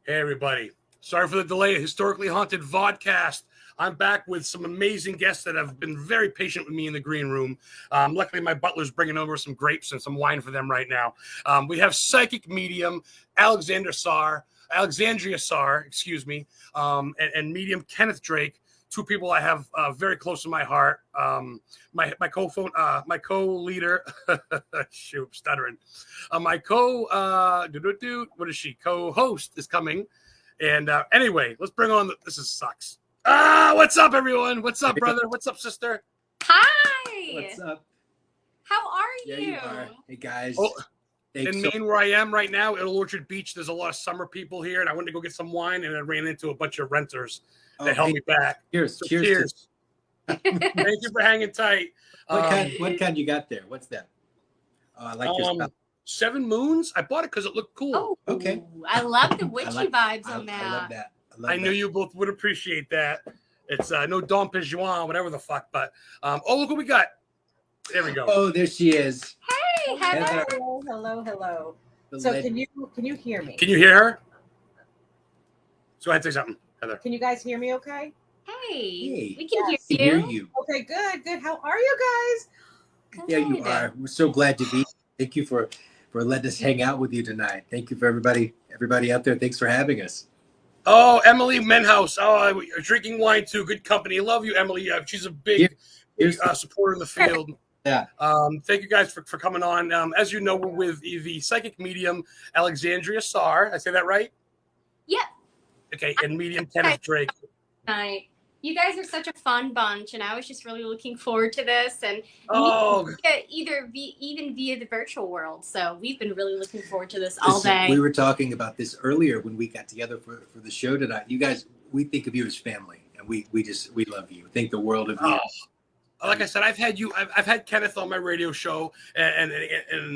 Hey, everybody. Sorry for the delay. Historically Haunted VODCAST. I'm back with some amazing guests that have been very patient with me in the green room. Luckily, my butler's bringing over some grapes and some wine for them right now. We have psychic medium Alexandria SAAR, and medium Kenneth Drake. Two people I have very close to my heart. My co-leader, shoot, stuttering. My co-host is coming. And anyway, let's bring on this sucks. What's up, everyone? What's up, brother? What's up, sister? Hi. What's up? How are you? There you are. Hey, guys. In Maine, where I am right now, at Orchard Beach, there's a lot of summer people here, and I went to go get some wine, and I ran into a bunch of renters that held me back. Cheers. So cheers. Thank you for hanging tight. What kind you got there? What's that? Oh, I like your stuff. 7 Moons. I bought it because it looked cool. Oh, okay. I love the witchy vibes on that. I love that. I knew you both would appreciate that. It's no Dom Pérignon, whatever the fuck, but look what we got. There we go. Oh, there she is. Hey, Heather. Hello. So can you hear me? Can you hear her? So I had to say something, Heather. Can you guys hear me okay? Hey. We can hear you. Okay, good. How are you guys? Good. Yeah, you are. We're so glad to be here. Thank you for letting us hang out with you tonight. Thank you for everybody out there. Thanks for having us. Oh, Emily Menhouse. Oh, you're drinking wine too. Good company. Love you, Emily. She's a big supporter in the field. Yeah. Thank you guys for coming on. As you know, we're with the psychic medium Alexandria SAAR. I say that right? Yeah. Okay, and medium Kenneth Drake. Night. You guys are such a fun bunch, and I was just really looking forward to this. And even via the virtual world, so we've been really looking forward to this all day. We were talking about this earlier when we got together for the show tonight. You guys, we think of you as family, and we love you. Think the world of you. Like I said, I've had Kenneth on my radio show, and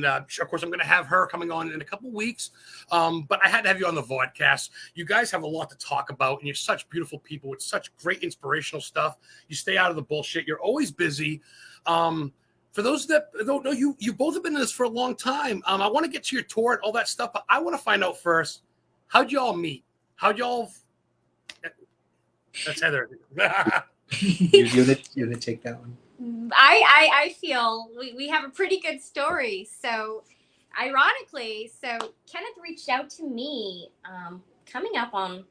of course I'm going to have her coming on in a couple weeks. But I had to have you on the VODCAST. You guys have a lot to talk about, and you're such beautiful people with such great inspirational stuff. You stay out of the bullshit. You're always busy. For those that don't know, you both have been in this for a long time. I want to get to your tour and all that stuff, but I want to find out first, how'd y'all meet? That's Heather. You're gonna take that one. I feel we have a pretty good story. So ironically, Kenneth reached out to me coming up on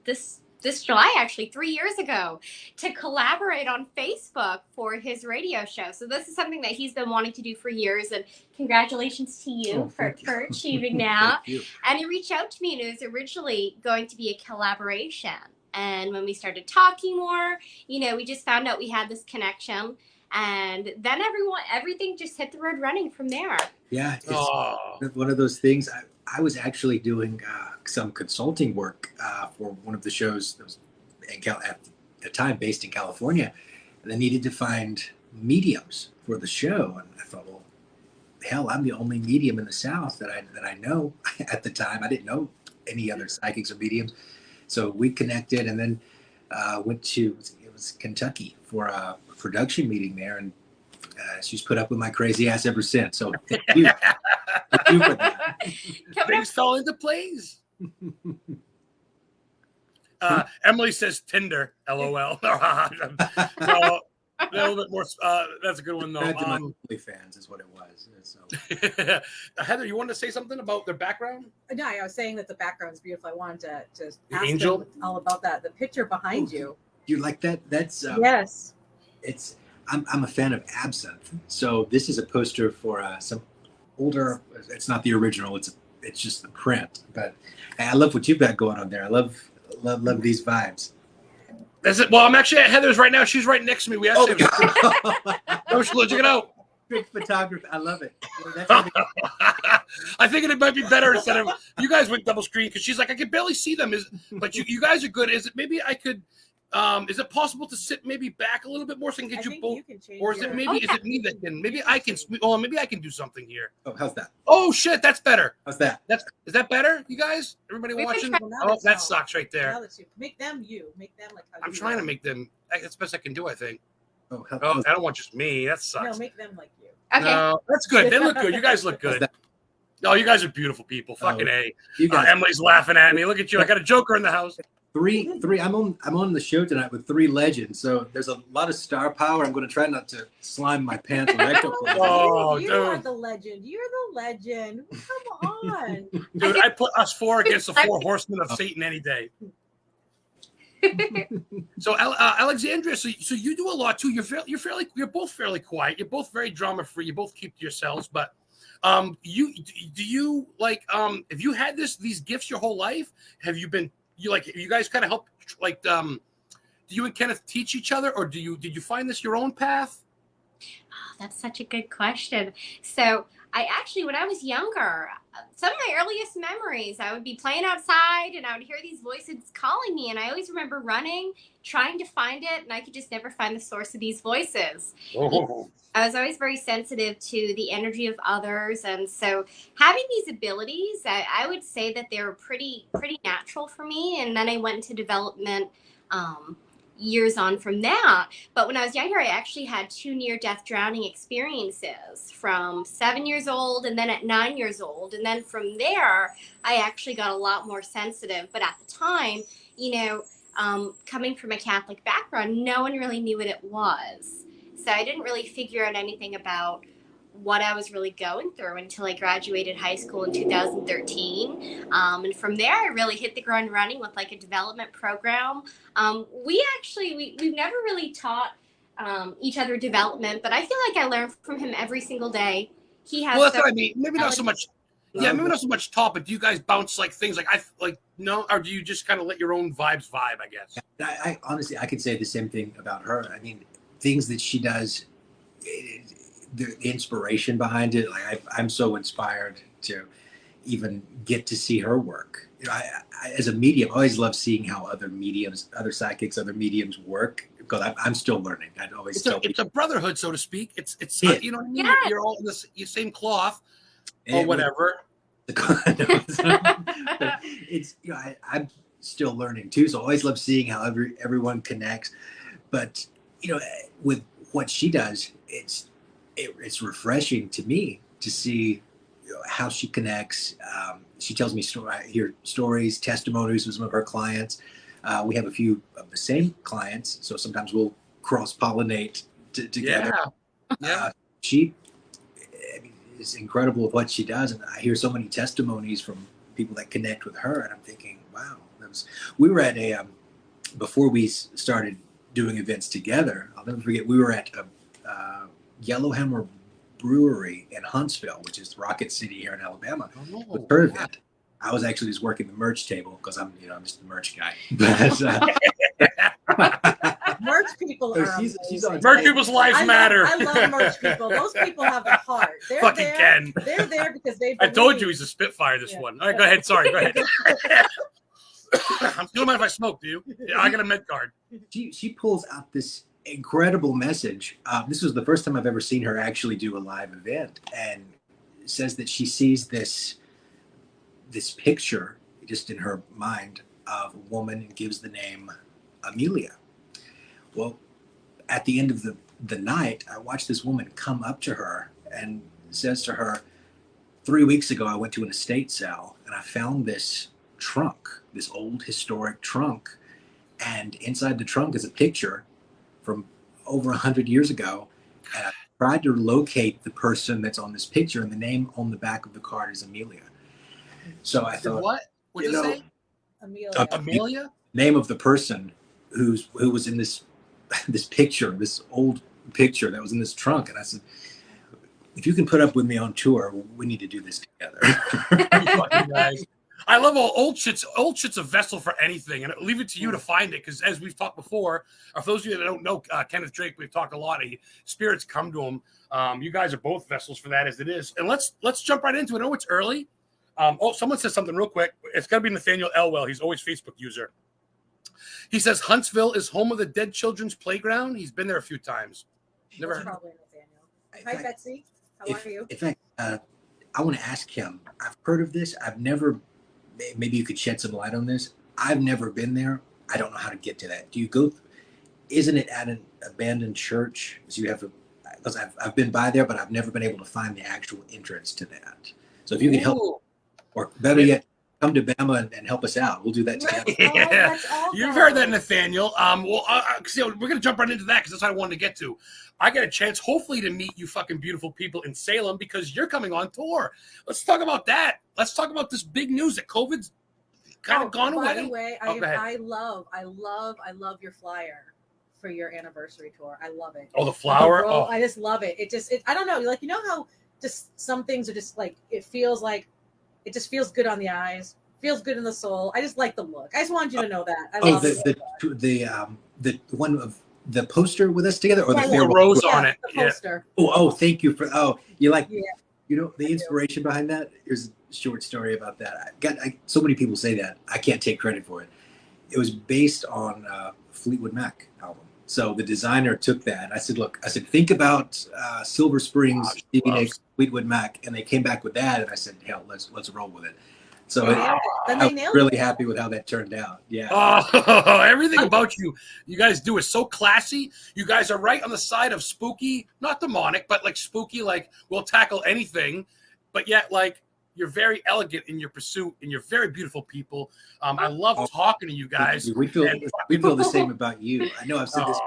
this July, actually 3 years ago, to collaborate on Facebook for his radio show. So this is something that he's been wanting to do for years, and congratulations to you for achieving that. And he reached out to me, and it was originally going to be a collaboration. And when we started talking more, we just found out we had this connection. And then everything just hit the road running from there. Yeah, it's one of those things. I was actually doing some consulting work for one of the shows that was at the time based in California. And I needed to find mediums for the show. And I thought, well, hell, I'm the only medium in the South that I know at the time. I didn't know any other psychics or mediums. So we connected, and then went to Kentucky for a production meeting there, and she's put up with my crazy ass ever since. So thank you, thank you for that. Things fell into place. Emily says Tinder. LOL. A little bit more. That's a good one, though. OnlyFans is what it was. So. Heather, you wanted to say something about their background? No, I was saying that the background's beautiful. I wanted to ask Angel? them all about that. The picture behind you. You like that? That's yes. I'm a fan of absinthe. So this is a poster for some older. It's not the original. It's just the print. But I love what you've got going on there. I love these vibes. Is it? Well, I'm actually at Heather's right now. She's right next to me. We actually check it out. Big photography. I love it. I think it might be better instead of you guys went double screen because she's like, I can barely see them. But you guys are good. Is it maybe I could? Is it possible to sit maybe back a little bit more so I can get you both? Or is it maybe is it me that can? Maybe I can. Oh, maybe I can do something here. Oh, how's that? Oh shit, that's better. How's that? Is that better? You guys, everybody watching? Oh, that sucks right there. Make them you. Make them like how I'm trying to make them. That's the best I can do, I think. Oh, I don't want just me. That sucks. No, make them like you. Okay. No, that's good. They look good. You guys look good. No, you guys are beautiful people. Fucking A. You guys, Emily's laughing at me. Look at you. I got a joker in the house. three. I'm on the show tonight with 3 legends, so there's a lot of star power. I'm going to try not to slime my pants. Oh, you dude. are the legend. You're the legend. Come on. Dude, I put us 4 against the 4 horsemen of Satan any day. So, Alexandria, so you do a lot too. You're both fairly quiet. You're both very drama free. You both keep to yourselves. But have you had these gifts your whole life? Have you guys kind of help do you and Kenneth teach each other, or did you find this your own path? Oh, that's such a good question. So I actually, when I was younger, some of my earliest memories, I would be playing outside and I would hear these voices calling me. And I always remember running, trying to find it. And I could just never find the source of these voices. Oh. I was always very sensitive to the energy of others. And so having these abilities, I would say that they were pretty natural for me. And then I went into development years on from that. But when I was younger, I actually had 2 near-death drowning experiences from 7 years old and then at 9 years old. And then from there, I actually got a lot more sensitive. But at the time, coming from a Catholic background, no one really knew what it was. So I didn't really figure out anything about what I was really going through until I graduated high school in 2013. And from there, I really hit the ground running with a development program. We've never really taught each other development, but I feel like I learn from him every single day. He has. Well, that's what I mean. Maybe not so much. Yeah, maybe not so much talk, but do you guys bounce things no, or do you just kind of let your own vibes vibe? I guess. I honestly, I could say the same thing about her. I mean, things that she does. The inspiration behind it, I'm so inspired to even get to see her work. I as a medium, I always love seeing how other mediums, other psychics, other mediums work, because I'm still learning. I'd always tell it's a brotherhood, so to speak. It's Yeah. You know what I mean. Yes. You're all in the same cloth or And whatever. it's I'm still learning too, so I always love seeing how everyone connects. But with what she does, it's refreshing to me to see how she connects. She tells me I hear stories, testimonies of some of her clients. We have a few of the same clients, so sometimes we'll cross-pollinate together. Yeah. She is incredible with what she does, and I hear so many testimonies from people that connect with her, and I'm thinking, wow. We were at before we started doing events together, I'll never forget, we were at a Yellowhammer Brewery in Huntsville, which is Rocket City here in Alabama. With her event, I was actually just working the merch table because I'm just the merch guy. But, Merch people are she's on Merch people's lives matter. I love merch people. Those people have a heart. They're Fucking there. Ken. They're there because they. I told you he's a Spitfire. This one. All right, go ahead. Sorry, go ahead. You don't mind if I smoke, do you? Yeah, I got a med card. She pulls out this incredible message. This was the first time I've ever seen her actually do a live event, and says that she sees this picture just in her mind of a woman and gives the name Amelia. Well, at the end of the night, I watched this woman come up to her and says to her, 3 weeks ago, I went to an estate sale and I found this trunk, this old historic trunk. And inside the trunk is a picture from over 100 years ago. And I tried to locate the person that's on this picture, and the name on the back of the card is Amelia. So I thought, what? What did it say? Amelia. Amelia? Name of the person who was in this picture, this old picture that was in this trunk. And I said, if you can put up with me on tour, we need to do this together. Fucking guys. I love all old shit's a vessel for anything, and I leave it to you to find it, because as we've talked before, or for those of you that don't know Kenneth Drake, we've talked a lot. Spirits come to him. You guys are both vessels for that as it is. And let's jump right into it. I know it's early. Someone says something real quick. It's got to be Nathaniel Elwell. He's always Facebook user. He says Huntsville is home of the Dead Children's Playground. He's been there a few times. Never heard. Probably Nathaniel. Hi, Betsy. How are you? In fact, I want to ask him. I've heard of this. I've never. Maybe you could shed some light on this. I've never been there. I don't know how to get to that. Do you go? Isn't it at an abandoned church? So you have to. Because I've been by there, but I've never been able to find the actual entrance to that. So if you can help, Ooh. or better yet, come to Bama and help us out. We'll do that together. Yeah. That's awesome. You've heard that, Nathaniel. Well, so we're going to jump right into that because that's what I wanted to get to. I get a chance, hopefully, to meet you fucking beautiful people in Salem because you're coming on tour. Let's talk about that. Let's talk about this big news that COVID's kind of gone away. By the way, go ahead. I love your flyer for your anniversary tour. I love it. Oh, the flower. Oh, I just love it. I don't know. Like, you know how just some things are just like, it just feels good on the eyes, feels good in the soul. I just like the look. I just wanted you to know that. I love it. The one of the poster with us together, or the farewell rose on it. The poster. Oh, thank you for. Oh, you like. Yeah. You know the inspiration behind that. Here's a short story about that. So many people say that. I can't take credit for it. It was based on Fleetwood Mac album. So the designer took that. I said, think about Silver Springs, Stevie Nicks, Fleetwood Mac, and they came back with that. And I said, hell, let's roll with it. So I'm really happy with how that turned out. Yeah. Oh, everything about you guys do is so classy. You guys are right on the side of spooky, not demonic, but like spooky, like we'll tackle anything, but yet like you're very elegant in your pursuit and you're very beautiful people. I love talking to you guys. We feel the same about you. I know I've said this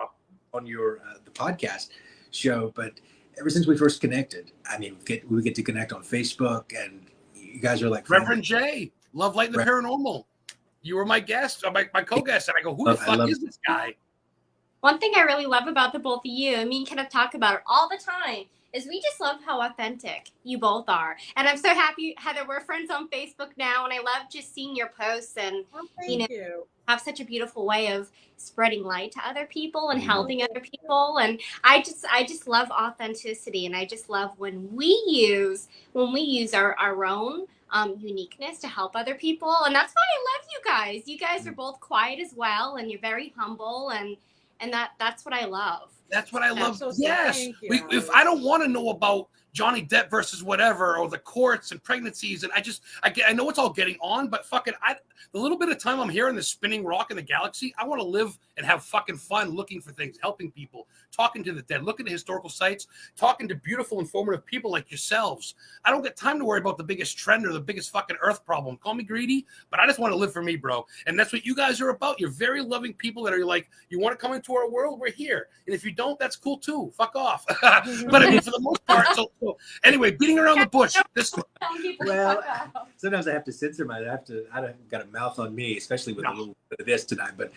on your the podcast show, but ever since we first connected, I mean, we get to connect on Facebook, and you guys are like Reverend J, Love Light and the Paranormal. You were my guest, my co-guest, and I go, who the fuck is this guy? One thing I really love about the both of you, and me and Kenneth talk about it all the time, is we just love how authentic you both are. And I'm so happy, Heather, we're friends on Facebook now, and I love just seeing your posts and, Thank you. have such a beautiful way of spreading light to other people and helping other people. And I just love authenticity, and I just love when we use our own uniqueness to help other people. And that's why I love you guys. You guys are both quiet as well, and you're very humble, and that's what I love. That's what I love. So yes. If I don't want to know about Johnny Depp versus whatever, or the courts and pregnancies, and I know it's all getting on, but fucking the little bit of time I'm here in the spinning rock in the galaxy, I want to live and have fucking fun looking for things, helping people, talking to the dead, looking at historical sites, talking to beautiful, informative people like yourselves. I don't get time to worry about the biggest trend or the biggest fucking earth problem. Call me greedy, but I just want to live for me, bro. And that's what you guys are about. You're very loving people that are like, you want to come into our world? We're here. And if you don't, that's cool too. Fuck off. But I mean, for the most part, so anyway, beating around the bush. Well, sometimes I have to censor myself. I don't got a mouth on me, especially with a little bit of this tonight. But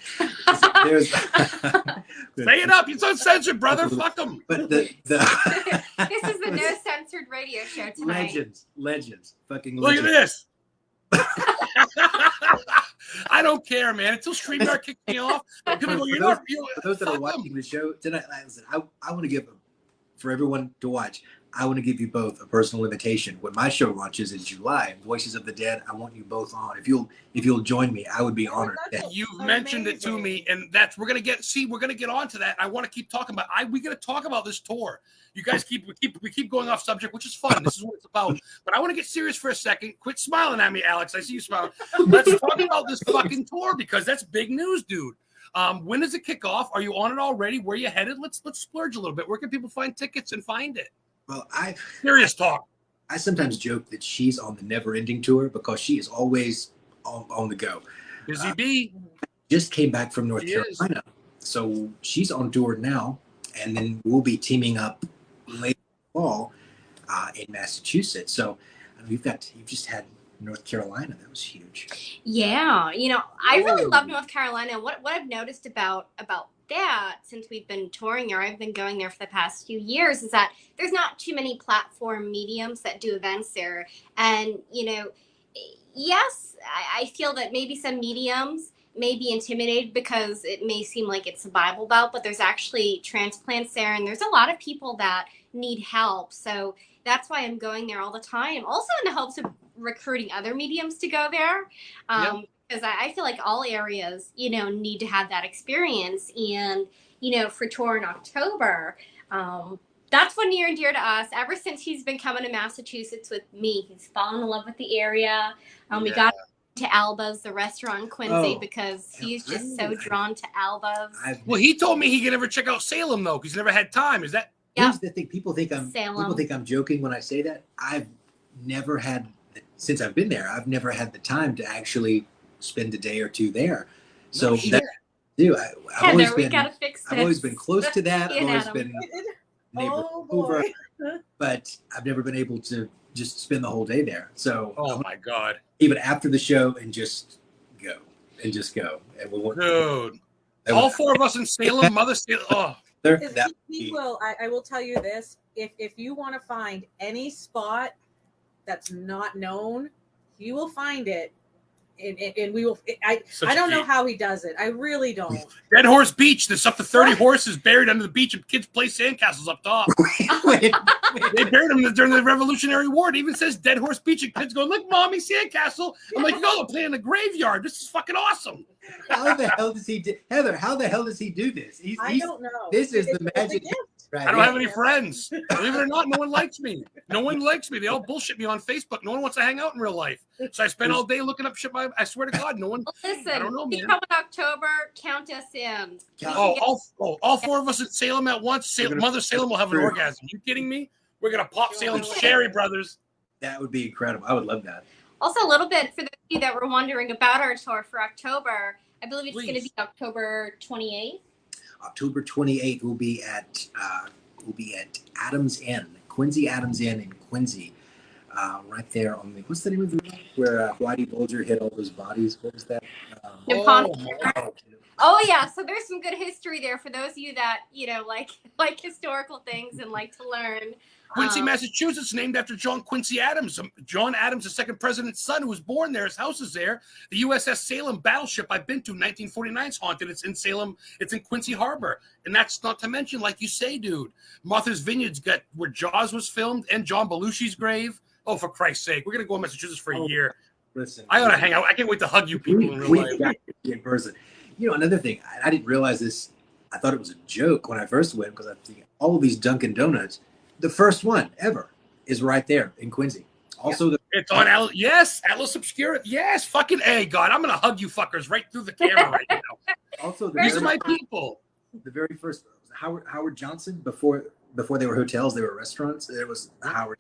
there's say it up. You're so censored, brother. Fuck them. But This is the no censored radio show tonight. Legends, fucking look legends. at this. I don't care, man. Until StreamYard kicks me off, people go, for those that are watching the show tonight, listen, I want to give for everyone to watch. I want to give you both a personal invitation. When my show launches in July, Voices of the Dead, I want you both on. If you'll join me, I would be honored. You've mentioned it to me, and we're gonna get onto that. I want to keep talking about. We gotta talk about this tour. You guys we keep going off subject, which is fun. This is what it's about. But I want to get serious for a second. Quit smiling at me, Alex. I see you smiling. Let's talk about this fucking tour because that's big news, dude. When does it kick off? Are you on it already? Where are you headed? Let's splurge a little bit. Where can people find tickets and find it? Well, serious talk. I sometimes joke that she's on the never-ending tour because she is always on the go. Busy bee. Just came back from North Carolina, so she's on tour now, and then we'll be teaming up later fall in Massachusetts. So you've just had North Carolina. That was huge. Yeah, I really love North Carolina. What I've noticed about that since we've been touring there, I've been going there for the past few years, is that there's not too many platform mediums that do events there. And, yes, I feel that maybe some mediums may be intimidated because it may seem like it's a Bible Belt, but there's actually transplants there, and there's a lot of people that need help. So that's why I'm going there all the time. Also in the hopes of recruiting other mediums to go there. Because I feel like all areas, need to have that experience. And, for tour in October, that's one near and dear to us. Ever since he's been coming to Massachusetts with me, he's fallen in love with the area. We got to Alba's, the restaurant in Quincy, because he's just so drawn to Alba's. Well, he told me he could never check out Salem, though, because he's never had time. Is that? Here's the thing. People think I'm joking when I say that. I've never had since I've been there, I've never had the time to actually spend a day or two there. So shit. that I've always we been gotta fix this. I've always been close to that. I've You and always Adam. been Oh neighbor over, boy. but I've never been able to just spend the whole day there. So Oh my God, even after the show and just go. And we won't, dude! that All would- 4 of us in Salem, Mother Salem. Oh, there- Is- that would he be- will. I will tell you this: if you want to find any spot that's not known, he will find it, and we will. I such don't a know geek. how he does it. I really don't. Dead Horse Beach. There's up to 30 horses buried under the beach, and kids play sandcastles up top. Wait, They buried them during the Revolutionary War. It even says Dead Horse Beach, and kids go, "Look, mommy, sandcastle." I'm like, "No, they're playing in the graveyard. This is fucking awesome." how the hell does he do, Heather? How the hell does he do this? I don't know. This is the It's a magic. gift. Right I don't here. have any friends. Believe it or not, no one likes me. No one likes me. They all bullshit me on Facebook. No one wants to hang out in real life. So I spend all day looking up shit. I swear to God, no one. Listen, I don't know, keep man. coming October. Count us in. All 4 of us at Salem at once. Mother Salem will have an orgasm. You kidding me? We're gonna pop Salem's cherry, brothers. That would be incredible. I would love that. Also, a little bit for those of you that were wondering about our tour for October. I believe it's going to Please. be October 28th. October 28th will be at Adams Inn, Quincy Adams Inn in Quincy, right there on the what's the name of the road where Whitey Bulger hit all those bodies? What was that? Nippon- my. Oh yeah, so there's some good history there for those of you that like historical things and like to learn. Quincy, Massachusetts, named after John Quincy Adams. John Adams, the second president's son, who was born there. His house is there. The USS Salem battleship I've been to, 1949, is haunted. It's in Salem. It's in Quincy Harbor. And that's not to mention, like you say, dude, Martha's Vineyard's got where Jaws was filmed and John Belushi's grave. Oh, for Christ's sake. We're going to go to Massachusetts for a year. Listen, I ought to hang out. I can't wait to hug you people in real we life. got to get in person. You know, another thing, I didn't realize this. I thought it was a joke when I first went because I'm thinking all of these Dunkin' Donuts. The first one ever is right there in Quincy. Also, It's on Atlas Obscura. Yes, fucking A, God. I'm going to hug you fuckers right through the camera right now. also These are my people. the very first Howard Johnson before they were hotels, they were restaurants. There was Howard.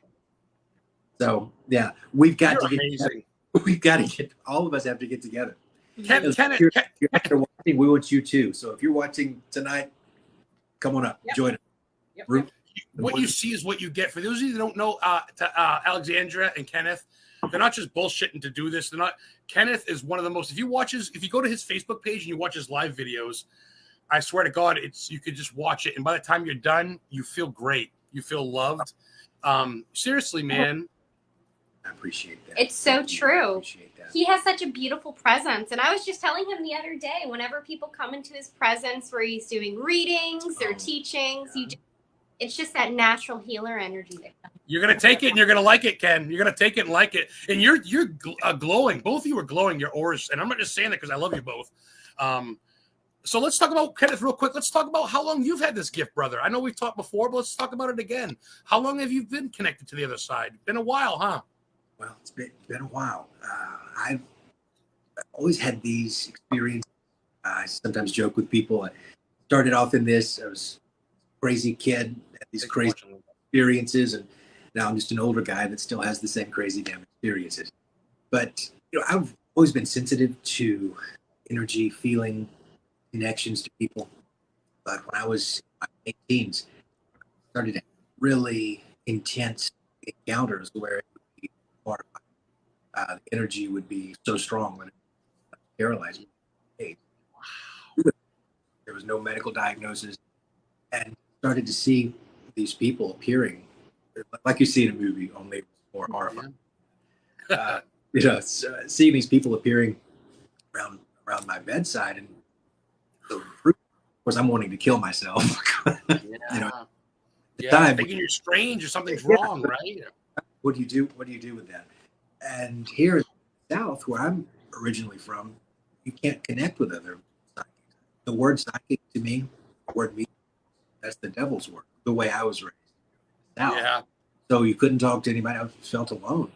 So yeah, we've got You're to get amazing. we've got to get all of us have to get together. Kenneth, You're out there watching, we want you too. So if you're watching tonight, come on up, Yep. join us. Yep. what you see is what you get. For those of you that don't know, Alexandria and Kenneth, they're not just bullshitting to do this. They're not. Kenneth is one of the most. If you go to his Facebook page and you watch his live videos, I swear to God, you could just watch it, and by the time you're done, you feel great. You feel loved. Seriously, man. I appreciate that. It's so true. Appreciate that. He has such a beautiful presence. And I was just telling him the other day, whenever people come into his presence where he's doing readings or teachings, it's just that natural healer energy that comes. You're gonna take it and you're gonna like it, Ken. You're gonna take it and like it, and you're glowing. Both of you are glowing. Your auras, and I'm not just saying that because I love you both. So let's talk about Kenneth real quick. Let's talk about how long you've had this gift, brother. I know we've talked before, but let's talk about it again. How long have you been connected to the other side? Been a while, huh? Well, it's been a while. I've always had these experiences. I sometimes joke with people. I started off in this. I was a crazy kid, had these crazy experiences, and now I'm just an older guy that still has the same crazy damn experiences. But I've always been sensitive to energy, feeling, connections to people. But when I was in my late teens, I started to have really intense encounters where the energy would be so strong when it paralyzed me. There was no medical diagnosis, and started to see these people appearing like you see in a movie, only more horrifying. Seeing these people appearing around my bedside, and of course I'm wanting to kill myself. Yeah, thinking you're strange or something's wrong, right? What do you do? What do you do with that? And here in the South, where I'm originally from, you can't connect with other psychics. The word psychic to me, the word medium, that's the devil's word. The way I was raised. South. Yeah. So you couldn't talk to anybody. I felt alone,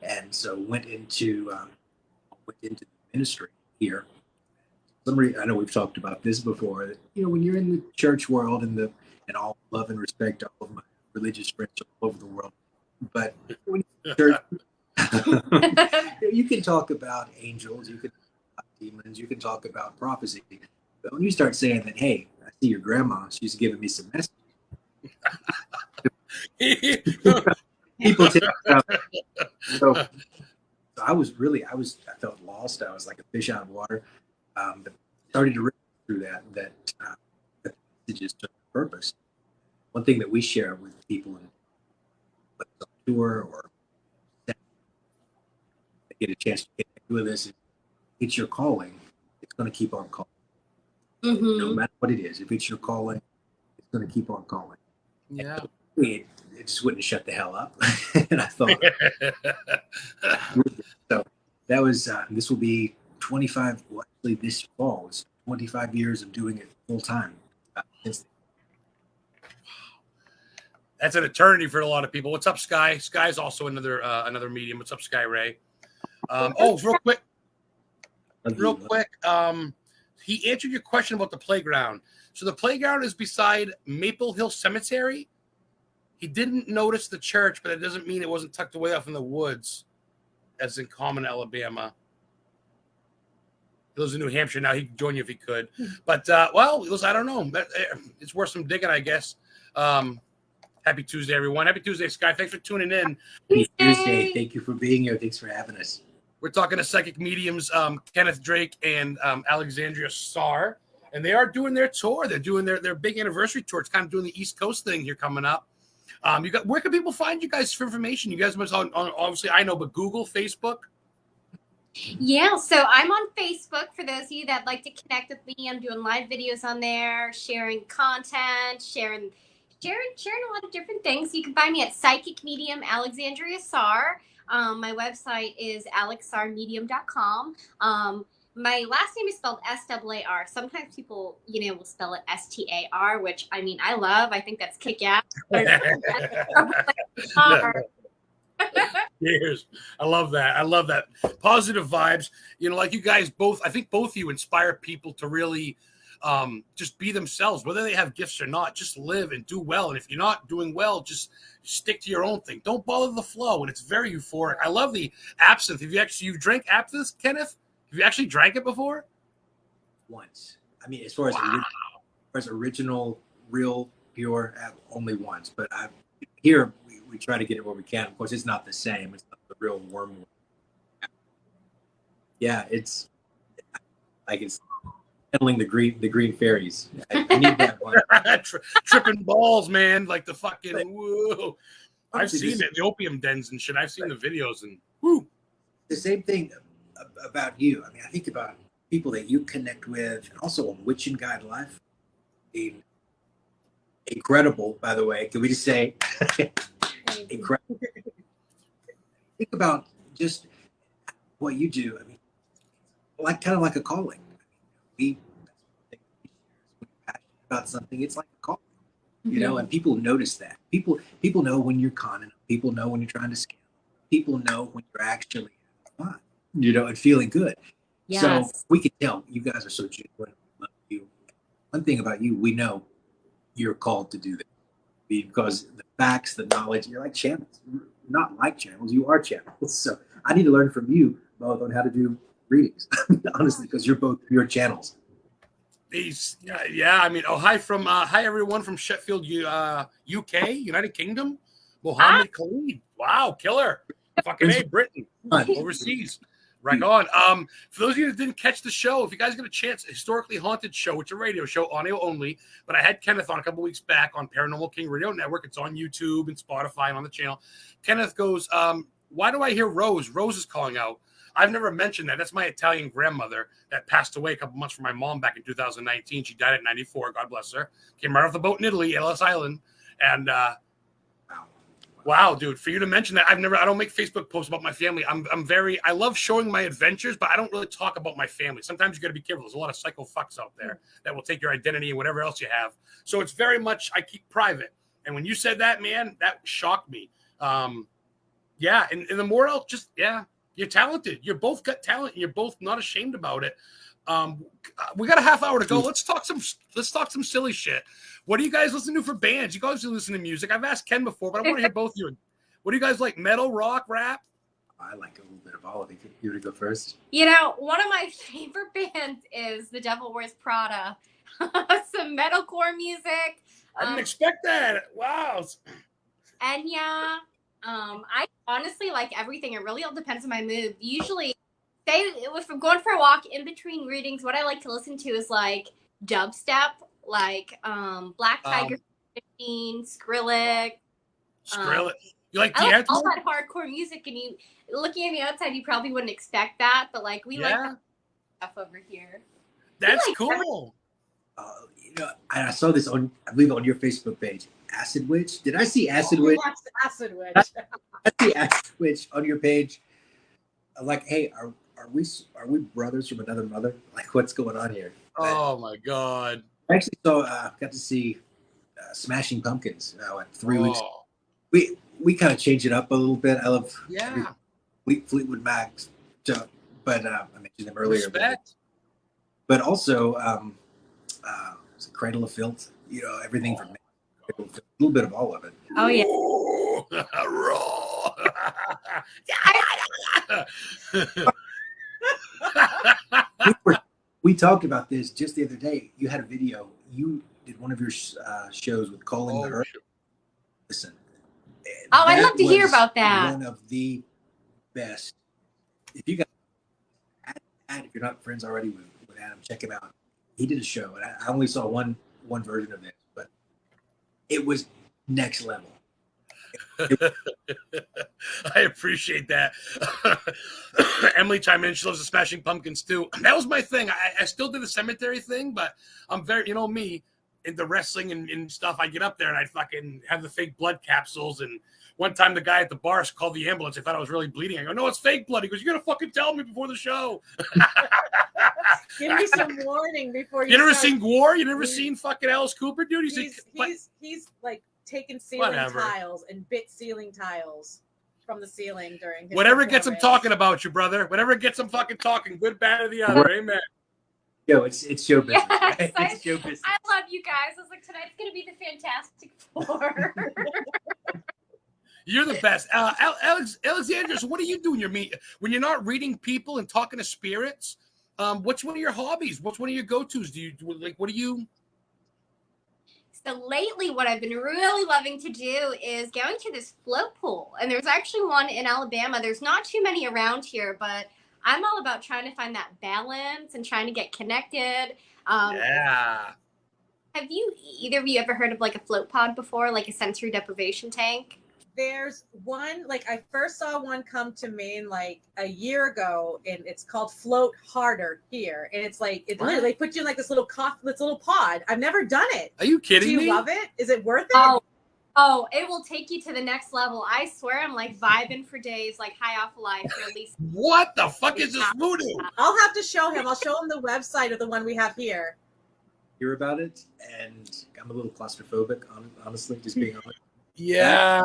and so went into the ministry here. I know we've talked about this before. That, when you're in the church world and all love and respect all of my religious friends all over the world, but when you're in church, You can talk about angels, you can talk about demons, you can talk about prophecy. But when you start saying that, hey, I see your grandma, she's giving me some messages. People take it out. So I felt lost. I was like a fish out of water. But started to realize through that the messages took purpose. One thing that we share with people in on tour or get a chance to connect with us, it's your calling. It's going to keep on calling. No matter what it is. If it's your calling, it's going to keep on calling. Yeah. It just wouldn't shut the hell up. And I thought, so that was, this will be 25, well, actually this fall, it's 25 years of doing it full time. That's an eternity for a lot of people. What's up, Sky? Sky's also another medium. What's up, Sky Ray? Real quick. He answered your question about the playground. So the playground is beside Maple Hill Cemetery. He didn't notice the church, but it doesn't mean it wasn't tucked away off in the woods, as in Common, Alabama. He lives in New Hampshire now. He could join you if he could. But, I don't know. It's worth some digging, I guess. Happy Tuesday, everyone. Happy Tuesday, Sky. Thanks for tuning in. Happy Tuesday. Thank you for being here. Thanks for having us. We're talking to psychic mediums, Kenneth Drake and Alexandria SAAR. And they are doing their tour. They're doing their big anniversary tour. It's kind of doing the East Coast thing here coming up. Where can people find you guys for information? You guys must on obviously I know, but Google, Facebook. Yeah, so I'm on Facebook for those of you that like to connect with me. I'm doing live videos on there, sharing content, sharing a lot of different things. You can find me at Psychic Medium Alexandria SAAR. My website is alexsaarmedium.com. My last name is spelled SAAR. Sometimes people, will spell it STAR, which I love. I think that's kick-ass. Cheers. I love that. Positive vibes. Like you guys both, I think both of you inspire people to really just be themselves, whether they have gifts or not. Just live and do well. And if you're not doing well, just stick to your own thing. Don't bother the flow. And it's very euphoric. I love the absinthe. you've drank absinthe, Kenneth? Have you actually drank it before? Once. As far as original, real, pure, only once. But here we try to get it where we can. Of course, it's not the same. It's not the real wormwood. Yeah, it's handling the green fairies. I need that one. Tripping balls, man, like the fucking whoa. I've seen it, the opium dens and shit. I've seen the videos and whoo. The same thing about you. I think about people that you connect with, and also on Witch and Guide Life. Incredible, by the way. Can we just say incredible? Think about just what you do. Kind of like a calling. We passionate about something. It's like a calling, and people notice that. People know when you're conning. People know when you're trying to scam. People know when you're actually having fun, and feeling good. Yes. So we can tell you guys are so genuine. Love you. One thing about you, we know you're called to do that because the facts, the knowledge, you're like channels. Not like channels, you are channels. So I need to learn from you both on how to do readings, honestly, because you're both pure channels. Hi everyone from Sheffield, UK, United Kingdom. Mohammed Khalid. Wow, killer. Fucking A, Britain. Overseas. Right on. For those of you that didn't catch the show, if you guys get a chance, Historically Haunted Show, it's a radio show, audio only, but I had Kenneth on a couple weeks back on Paranormal King Radio Network. It's on YouTube and Spotify and on the channel. Kenneth goes, why do I hear Rose? Rose is calling out. I've never mentioned that. That's my Italian grandmother that passed away a couple months from my mom back in 2019. She died at 94. God bless her. Came right off the boat in Italy, Ellis Island. And wow, dude, for you to mention that, I don't make Facebook posts about my family. I love showing my adventures, but I don't really talk about my family. Sometimes you got to be careful. There's a lot of psycho fucks out there that will take your identity and whatever else you have. So it's very much, I keep private. And when you said that, man, that shocked me. And the more else, you're talented. You both got talent, and you're both not ashamed about it. We got a half hour to go. Let's talk some silly shit. What do you guys listen to for bands? You guys listen to music. I've asked Ken before, but I want to hear both of you. What do you guys like? Metal, rock, rap? I like a little bit of all of it. You want to go first? You know, one of my favorite bands is The Devil Wears Prada. Some metalcore music. I didn't expect that. Wow. Enya. I honestly like everything. It really all depends on my mood. Usually, say if I'm going for a walk in between readings, what I like to listen to is like dubstep, like Black Tiger, 15, Skrillex. Skrillex. You like I like D'Angelo? all that hardcore music, and you looking at the outside, you probably wouldn't expect that, but like we like that stuff over here. That's like cool. You know, I saw this on, I believe, on your Facebook page. Acid Witch. Did I see Acid Witch? Acid Witch. I see Acid Witch on your page. I'm like, hey, are we brothers from another mother? Like, what's going on here? Oh my God! I actually got to see Smashing Pumpkins like 3 weeks. We kind of change it up a little bit. I love Fleetwood Mac, but I mentioned them earlier. Respect. But also, Cradle of Filth. You know, everything from a little bit of all of it. Oh yeah. We talked about this just the other day. You had a video. You did one of your shows with Calling the Earth. Listen. Oh, I'd love to hear about that. One of the best. If you guys, if you're not friends already with Adam, check him out. He did a show, and I only saw one version of this, but it was next level. I appreciate that. Emily chimed in. She loves the Smashing Pumpkins too. That was my thing. I still did the cemetery thing, but I'm very, you know me, into wrestling and stuff. I get up there and I fucking have the fake blood capsules. And one time the guy at the bar called the ambulance. I thought I was really bleeding. I go, no, it's fake blood. He goes, you're going to fucking tell me before the show. Give me some warning before you never start. seen Gore? You never seen fucking Alice Cooper, dude? He's like taking ceiling tiles and bit ceiling tiles from the ceiling during his whatever gets him talking about you, brother. Whatever gets him fucking talking, good, bad, or the other. Amen. Yo, it's show business. Yes, right? It's show business. I love you guys. I was like, tonight's gonna be the Fantastic Four. You're the best. Alexandria, so what do you do when you're not reading people and talking to spirits? What's one of your hobbies? What's one of your go-tos? What do you? So lately, what I've been really loving to do is going to this float pool. And there's actually one in Alabama. There's not too many around here, but I'm all about trying to find that balance and trying to get connected. Yeah. Have either of you ever heard of like a float pod before, like a sensory deprivation tank? There's one, like I first saw one come to Maine like a year ago, and it's called Float Harder here. And it's like, it literally, they put you in like this little pod. I've never done it. Are you kidding me? Do you love it? Is it worth it? Oh, it will take you to the next level. I swear I'm like vibing for days, like high off life. Or at least what the fuck is this voodoo? I'll have to show him. I'll show him the website of the one we have here. Hear about it, and I'm a little claustrophobic, honestly, just being honest. Yeah.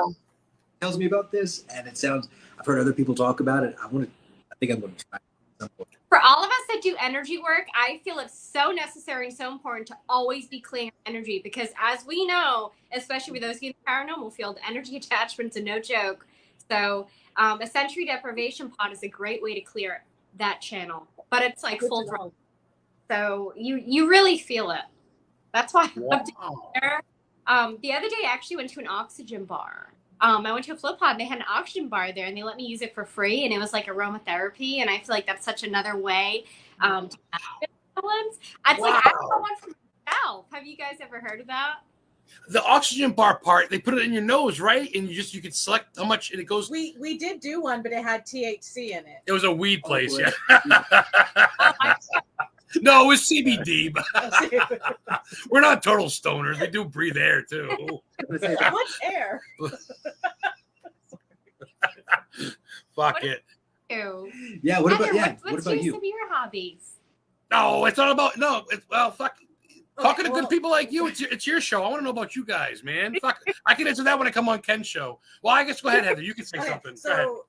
Tells me about this, and it sounds, I've heard other people talk about it. I think I'm going to try it at some point. For all of us that do energy work, I feel it's so necessary and so important to always be clearing energy, because as we know, especially with those in the paranormal field, energy attachment's a no joke. So a sensory deprivation pod is a great way to clear that channel, but it's like full throttle. So you really feel it. That's why I love to be there. The other day I actually went to an oxygen bar. I went to a float pod and they had an oxygen bar there and they let me use it for free, and it was like aromatherapy, and I feel like that's such another way to balance. Like I don't one for myself. Have you guys ever heard of that? The oxygen bar part, they put it in your nose, right? And you could select how much, and it goes. We did do one, but it had THC in it. It was a weed place, No, it was CBD. But we're not total stoners. We do breathe air too. Much air. Fuck it. Yeah. What about What's you? Some of your hobbies? No, it's not about fuck. Talking to good people like you, it's your show. I want to know about you guys, man. Fuck, I can answer that when I come on Ken's show. Well, I guess go ahead, Heather. You can say something. So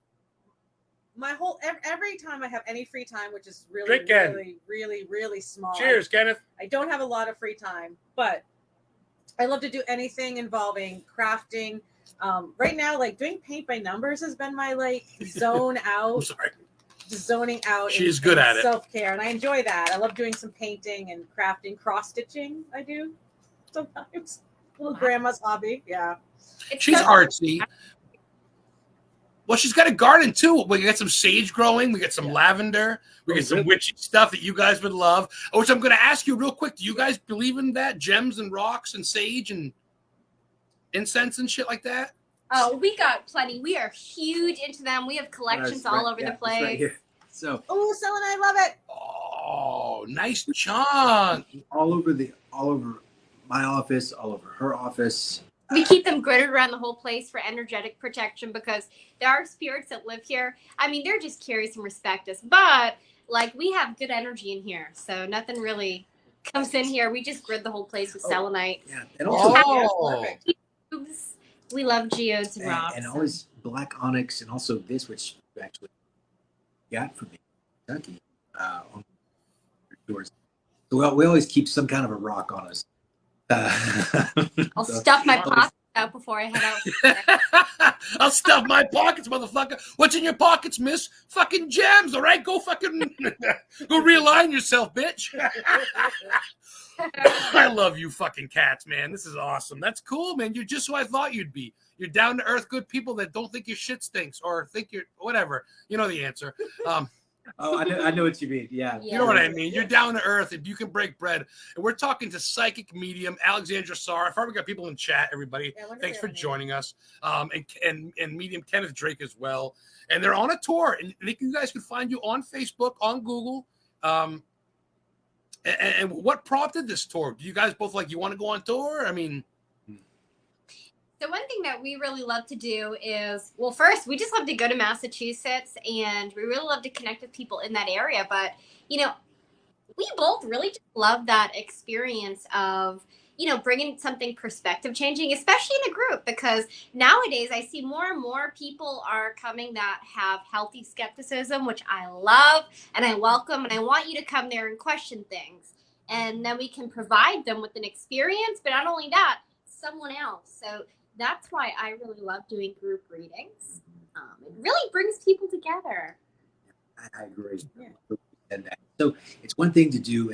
my whole every time I have any free time, which is really, Drink, Ken. really, really, really small. Cheers, Kenneth. I don't have a lot of free time, but I love to do anything involving crafting, Right now, like doing paint by numbers has been my like zone I'm out, sorry. just zoning out. She's good at it. Self-care, and I enjoy that. I love doing some painting and crafting, cross stitching. I do sometimes. Little grandma's hobby. Yeah. She's so- artsy. Well, she's got a garden too. We got some sage growing. We got some lavender. We got some witchy stuff that you guys would love. Which I'm going to ask you real quick. Do you guys believe in that? Gems and rocks and sage and incense and shit like that? Oh, we got plenty. We are huge into them. We have collections all over the place. Right here. So, Sel and I love it. Oh, nice chunk. all over my office, all over her office. We keep them gridded around the whole place for energetic protection because there are spirits that live here. I mean, they're just curious and respect us, but like we have good energy in here, so nothing really comes in here. We just grid the whole place with selenite. Yeah, and also We love geodes and rocks. and always black onyx, and also this, which you actually got from me, Kentucky, on doors. So we always keep some kind of a rock on us. I'll stuff my pockets out before I head out. I'll stuff my pockets, motherfucker. What's in your pockets, miss? Fucking gems, all right? Go fucking go realign yourself, bitch. I love you fucking cats, man. This is awesome. That's cool, man. You're just who I thought you'd be. You're down to earth, good people that don't think your shit stinks or think you're whatever. You know the answer. Oh, I know what you mean. Yeah. You know what I mean? You're down to earth and you can break bread. And we're talking to psychic medium Alexandria SAAR. I've already got people in chat, everybody. Yeah, Thanks for joining us. And medium Kenneth Drake as well. And they're on a tour. And you guys can find you on Facebook, on Google. And what prompted this tour? Do you guys both you want to go on tour? I mean... So one thing that we really love to do is, well, first, we just love to go to Massachusetts, and we really love to connect with people in that area. But, we both really just love that experience of, bringing something perspective changing, especially in a group, because nowadays I see more and more people are coming that have healthy skepticism, which I love and I welcome, and I want you to come there and question things. And then we can provide them with an experience, but not only that, someone else. So that's why I really love doing group readings. It really brings people together. I agree. Yeah. So it's one thing to do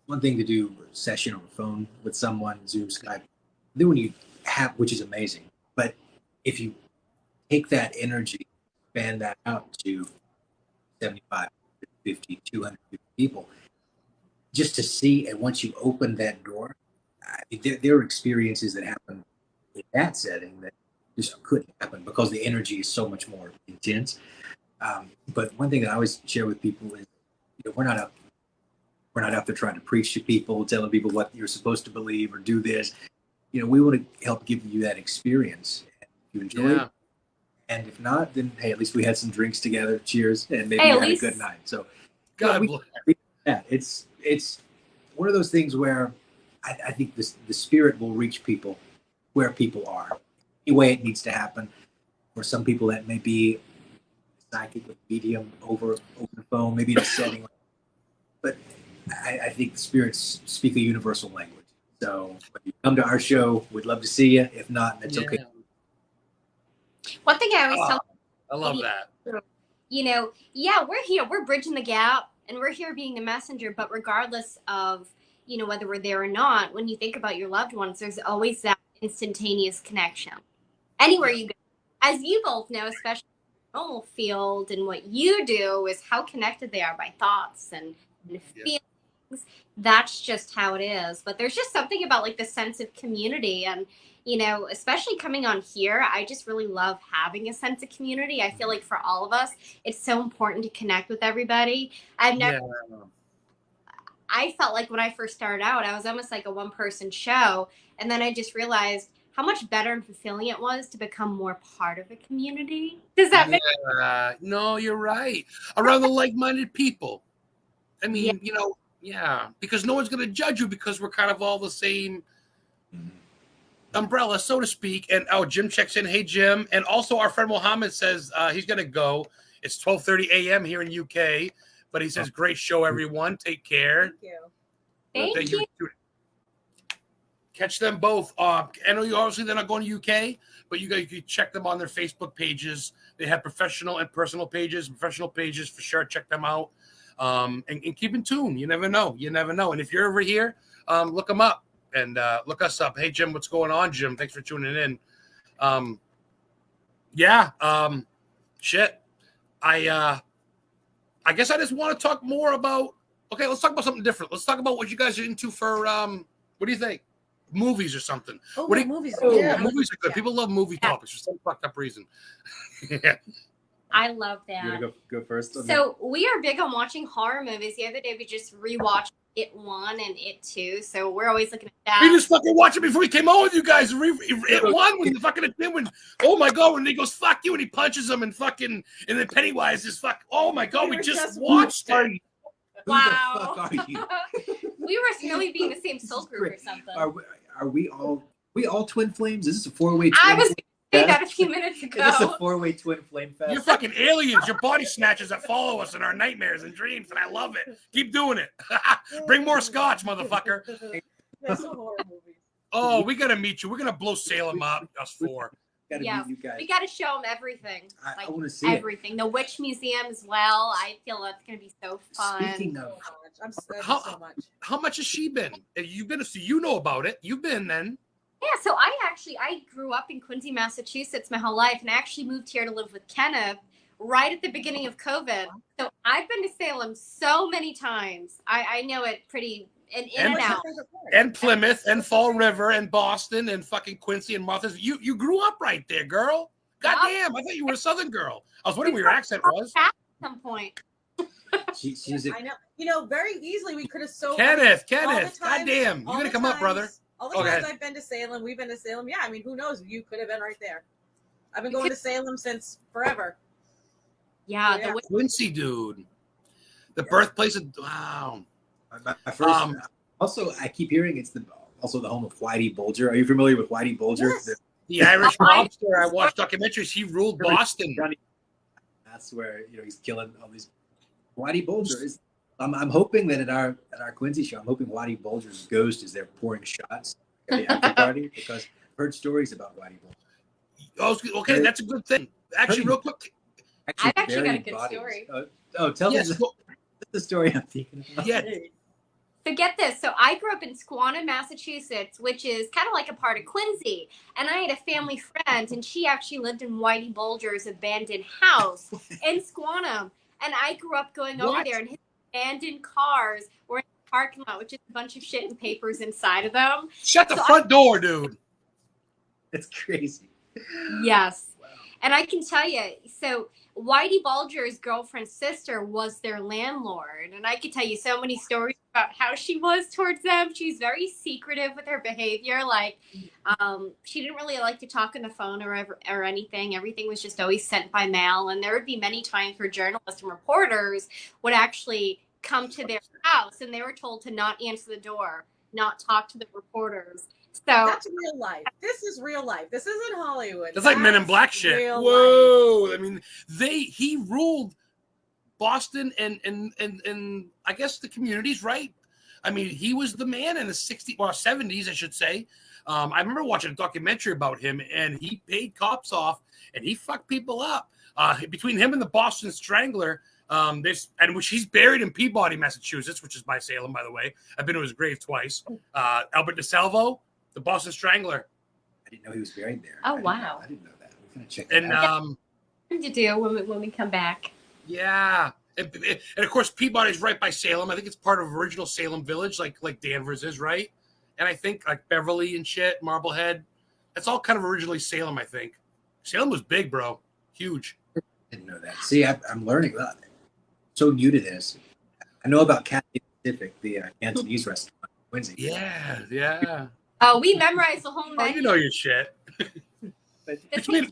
one thing to do a session on the phone with someone, Zoom, Skype. Then when you have, which is amazing, but if you take that energy, expand that out to 75, 50, 200 people, just to see, and once you open that door, I mean, there are experiences that happen in that setting that just couldn't happen because the energy is so much more intense. But one thing that I always share with people is, we're not out there trying to preach to people, telling people what you're supposed to believe or do this. We want to help give you that experience. If you enjoy it, and if not, then hey, at least we had some drinks together. Cheers, and maybe you had a good night. So, it's one of those things where I think the spirit will reach people where people are, the way it needs to happen. For some people, that may be psychic with medium over the phone, maybe in a setting. But I think the spirits speak a universal language. So when you come to our show, we'd love to see you. If not, that's okay. One thing I always tell I love that. We're here. We're bridging the gap, and we're here being the messenger. But regardless of whether we're there or not, when you think about your loved ones, there's always that instantaneous connection. Anywhere you go, as you both know, especially in the normal field, and what you do is how connected they are by thoughts and feelings. That's just how it is. But there's just something about the sense of community, and especially coming on here, I just really love having a sense of community. I feel like for all of us, it's so important to connect with everybody. I felt like when I first started out, I was almost like a one-person show. And then I just realized how much better and fulfilling it was to become more part of a community. Does that make sense? No, you're right. Around the like-minded people. I mean, because no one's going to judge you because we're kind of all the same umbrella, so to speak. And Jim checks in. Hey, Jim. And also our friend Mohammed says he's going to go. It's 12:30 a.m. here in UK. But he says, great show, everyone. Take care. Thank you. Thank you. Catch them both. I know you obviously they're not going to UK, but you can check them on their Facebook pages. They have professional and personal pages. Professional pages for sure. Check them out. And keep in tune. You never know. You never know. And if you're over here, look them up and look us up. Hey Jim, what's going on, Jim? Thanks for tuning in. Shit. I guess I just want to talk more about. Okay, let's talk about something different. Let's talk about what you guys are into for. What do you think? Movies or something. Oh, What do you, movies. movies are good. Yeah. People love movie topics for some fucked up reason. Yeah. I love You that. want to go first? So we are big on watching horror movies. The other day we just rewatched It 1 and It 2. So we're always looking at We that. just fucking watched it before we came on with you guys. It won when the fucking when oh my god, when he goes fuck you and he punches him and fucking and then Pennywise is fuck. Oh my god, we just watched it. Wow. Who the fuck are you? We were smelly being the same soul group or something. Are we all twin flames? Is this a 4-way twin? I was flame saying fest? that a few minutes Is this a ago. 4-way twin flame fest? You're fucking aliens. Your body snatchers that follow us in our nightmares and dreams, and I love it. Keep doing it. Bring more scotch, motherfucker. There's some horror movies. Oh, we gotta meet you. We're gonna blow Salem up, us four. Gotta Yeah, meet you guys. we got to show them everything. I want to see it. everything. The Witch Museum as well. I feel that's going to be so fun. Speaking So of, much. I'm so much. How much has she been? You've been, so you know about it. You've been then. Yeah, so I grew up in Quincy, Massachusetts my whole life, and I actually moved here to live with Kenneth right at the beginning of COVID. So I've been to Salem so many times. I know it pretty in and out. And Plymouth and Fall River and Boston and fucking Quincy and Martha's. You grew up right there, girl. Goddamn, I thought you were a Southern girl. I was wondering where your accent was. At some point. she's I know. You know, very easily we could have so Kenneth, all the times- goddamn. You all gotta the come up, times- brother. All the Go times ahead. I've been to Salem, we've been to Salem. Yeah, I mean, who knows? You could have been right there. I've been going to Salem since forever. Yeah, Yeah. the Witch Quincy, dude. The birthplace of, wow. my first. Also, I keep hearing it's also the home of Whitey Bulger. Are you familiar with Whitey Bulger? Yes. The Irish mobster. I watched documentaries. He ruled Boston. That's where he's killing all these. Whitey Bulger is. I'm hoping that at our Quincy show, I'm hoping Whitey Bulger's ghost is there pouring shots at the after party because I've heard stories about Whitey Bulger. Oh, okay, that's a good thing. Actually, real quick. I've actually got a buried good bodies. story. Tell Yes, me the story I'm thinking about. yeah. So get this. So I grew up in Squantum, Massachusetts, which is kind of like a part of Quincy. And I had a family friend, and she actually lived in Whitey Bulger's abandoned house in Squantum. And I grew up going over What? there, and his abandoned cars were in the parking lot with just a bunch of shit and papers inside of them. Shut the So front door, dude. It's crazy. Yes. Wow. And I can tell you, so Whitey Bulger's girlfriend's sister was their landlord. And I could tell you so many stories about how she was towards them. She's very secretive with her behavior. Like, she didn't really like to talk on the phone or anything. Everything was just always sent by mail. And there would be many times where journalists and reporters would actually come to their house and they were told to not answer the door, not talk to the reporters. So That's real life. This is real life. This isn't Hollywood. That's like Men in Black shit. real Whoa. life. I mean, he ruled Boston and I guess the communities, right? I mean, he was the man in the 60s or 70s, I should say. I remember watching a documentary about him, and he paid cops off, and he fucked people up. Between him and the Boston Strangler, which he's buried in Peabody, Massachusetts, which is by Salem, by the way. I've been to his grave twice. Albert DeSalvo, the Boston Strangler. I didn't know he was buried there. Oh, wow. I didn't know that. We're gonna check And that out. to do when we come back. yeah. And of course, Peabody's right by Salem. I think it's part of original Salem Village, like Danvers is, right? And I think like Beverly and shit, Marblehead. That's all kind of originally Salem, I think. Salem was big, bro. Huge. Didn't know that. See, I'm learning about it. So new to this. I know about Cathay Pacific, the Cantonese restaurant in Quincy. Yeah. Oh, we memorized the whole Oh, menu. you know your shit. But Between,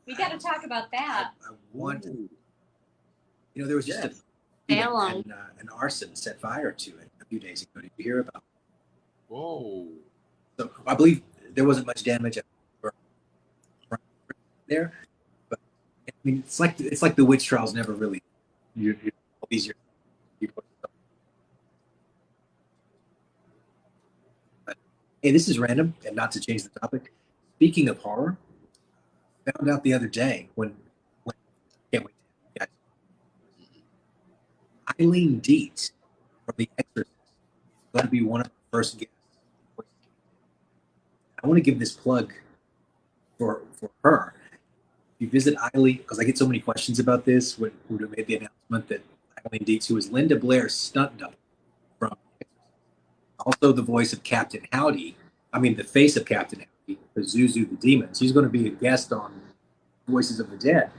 We got to talk about that. I want. There was just Salem. an arson set fire to it a few days ago. Did you hear about? whoa. So I believe there wasn't much damage there, but I mean, it's like the witch trials never really. All these years. But Hey, this is random and not to change the topic. Speaking of horror, found out the other day when can't wait to have you guys. Eileen Dietz from The Exorcist is going to be one of the first guests. I want to give this plug for her. If you visit Eileen, because I get so many questions about this when we made the announcement that Eileen Dietz, who was Linda Blair's stunt double from also the voice of Captain Howdy, the face of Captain Howdy, Zuzu the Demon. She's going to be a guest on Voices of the Dead.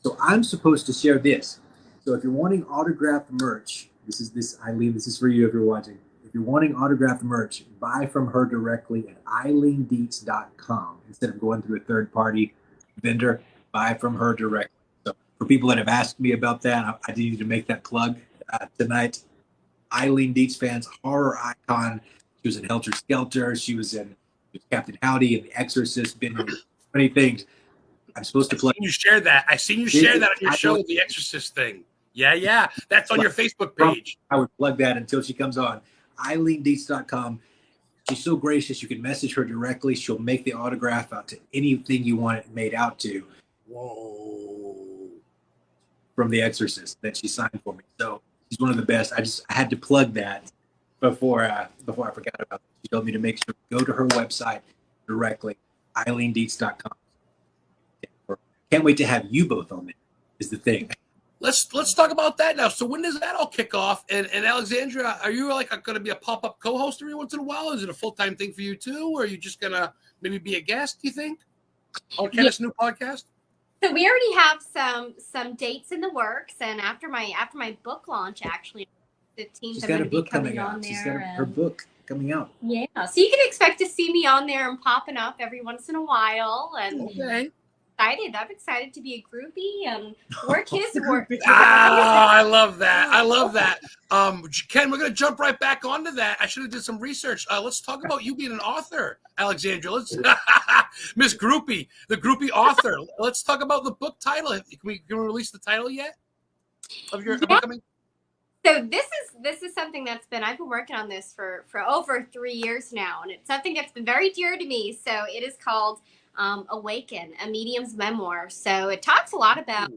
So I'm supposed to share this. So if you're wanting autographed merch, this Eileen, this is for you if you're watching. If you're wanting autographed merch, buy from her directly at eileendietz.com instead of going through a third-party vendor. Buy from her directly. So for people that have asked me about that, I needed to make that plug tonight. Eileen Dietz fans, horror icon. She was in Helter Skelter. She was Captain Howdy and The Exorcist. Been in many things. I'm supposed to plug. You share that. I seen you share that on your show, The Exorcist thing. Yeah. That's on your Facebook page. I would plug that until she comes on. eileendietz.com. She's so gracious. You can message her directly. She'll make the autograph out to anything you want it made out to. Whoa. From The Exorcist that she signed for me. So she's one of the best. I had to plug that before I forgot about it. She told me to make sure to go to her website directly, eileendietz.com. Can't wait to have you both on there is the thing. Let's talk about that now. So when does that all kick off? And Alexandria, are you like going to be a pop-up co-host every once in a while? Is it a full-time thing for you too? Or are you just going to maybe be a guest, do you think? On Kenneth's new podcast? So we already have some dates in the works, and after my book launch, actually, 15th, She's I'm got going a to be book coming coming on out. there. She's got her book coming out. Yeah, so you can expect to see me on there and popping up every once in a while. And Okay. I'm excited to be a groupie and work his work. I love that. Ken, we're going to jump right back onto that. I should have did some research. Let's talk about you being an author, Alexandria. Let's Miss Groupie, the groupie author. Let's talk about the book title. Can we release the title yet of your upcoming? So this is something I've been working on this for over 3 years now, and it's something that's been very dear to me. So it is called Awaken, a medium's memoir. So it talks a lot about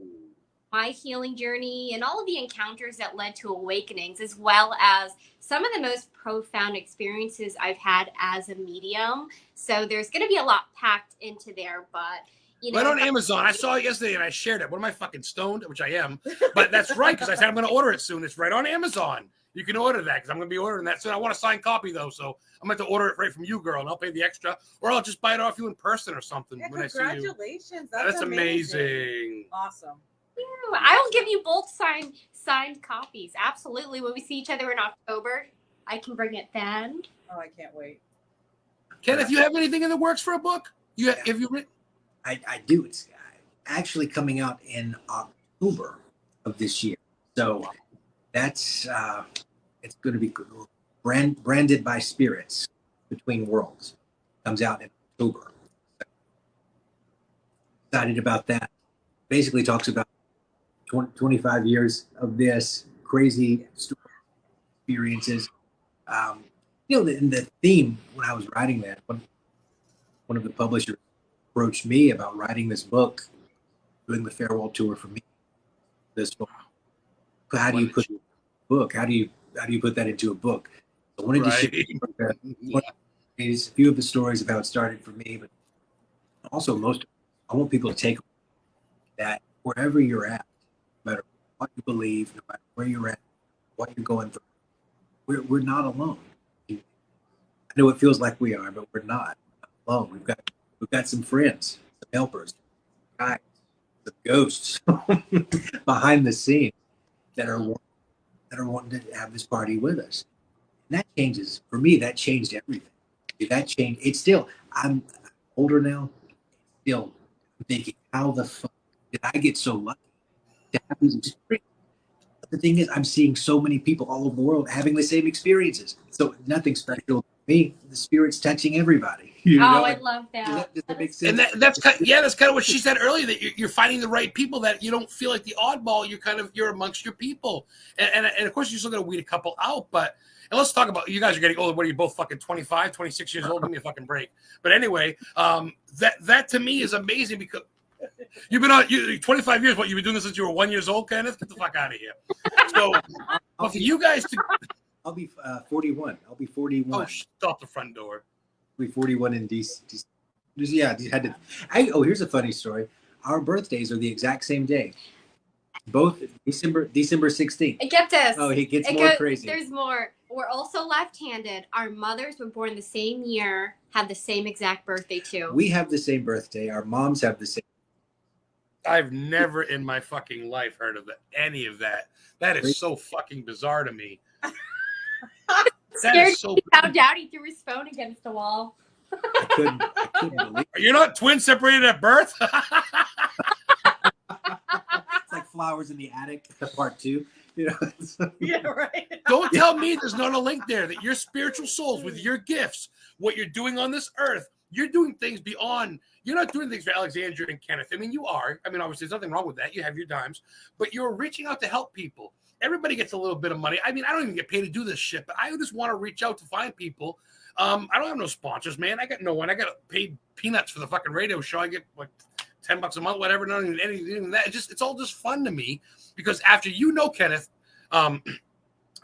my healing journey and all of the encounters that led to awakenings, as well as some of the most profound experiences I've had as a medium. So there's going to be a lot packed into there, but right on Amazon. I saw it yesterday and I shared it. What am I, fucking stoned? Which I am. But that's right, because I said I'm going to order it soon. It's right on Amazon. You can order that because I'm going to be ordering that soon. I want a signed copy, though, so I'm going to order it right from you, girl, and I'll pay the extra. Or I'll just buy it off you in person or something when I see you. Congratulations. That's amazing. Awesome. I will give you both signed copies. Absolutely. When we see each other in October, I can bring it then. Oh, I can't wait. Ken, if you have anything in the works for a book, have you written? I do. It's actually coming out in October of this year. So that's it's going to be branded by Spirits Between Worlds. Comes out in October. Excited about that. Basically talks about 25 years of this crazy experiences. In the theme when I was writing that, one of the publishers approached me about writing this book, doing the farewell tour for me. This book. How do you put a book? How do you put that into a book? I wanted to share a few of the stories of how it started for me, but also I want people to take that wherever you're at, no matter what you believe, no matter where you're at, what you're going through, we're not alone. I know it feels like we are, but we're not alone. We've got some friends, some helpers, guides, some ghosts behind the scenes that are wanting to have this party with us. And that changes, for me, that changed everything. That changed. It's still, I'm older now, still thinking, how the fuck did I get so lucky to have these experiences? But the thing is, I'm seeing so many people all over the world having the same experiences. So nothing special. me, the spirit's touching everybody. I love that. Does that make sense? And that's kind of what she said earlier, that you're finding the right people, that you don't feel like the oddball. You're amongst your people, and of course you're still gonna weed a couple out. But and let's talk about, you guys are getting older. What are you both, fucking 25, 26 years old? Give me a fucking break. But anyway, that to me is amazing, because you've been on 25 years. What, you've been doing this since you were 1 year old, Kenneth? Get the fuck out of here. So, but for you guys to, I'll be 41. I'll be 41. oh, stop the front door. I'll be 41 in DC. Yeah, you had to. Here's a funny story. Our birthdays are the exact same day. Both December 16th. Get this. Oh, it gets more crazy. There's more. We're also left-handed. Our mothers were born the same year, have the same exact birthday too. We have the same birthday. Our moms have the same. I've never in my fucking life heard of any of that. That is so fucking bizarre to me. That is so. Found out he threw his phone against the wall. I couldn't believe it. You're not twins separated at birth? It's like Flowers in the Attic, part 2. Yeah, right. Don't tell me there's not a link there, that your spiritual souls with your gifts, what you're doing on this earth, you're doing things beyond. You're not doing things for Alexandria and Kenneth. I mean, you are. I mean, obviously, there's nothing wrong with that. You have your dimes, but you're reaching out to help people. Everybody gets a little bit of money. I mean, I don't even get paid to do this shit, but I just want to reach out to find people. I don't have no sponsors, man. I got no one. I got paid peanuts for the fucking radio show. I get like $10 a month, whatever. Not even anything that. It's all just fun to me, because after Kenneth,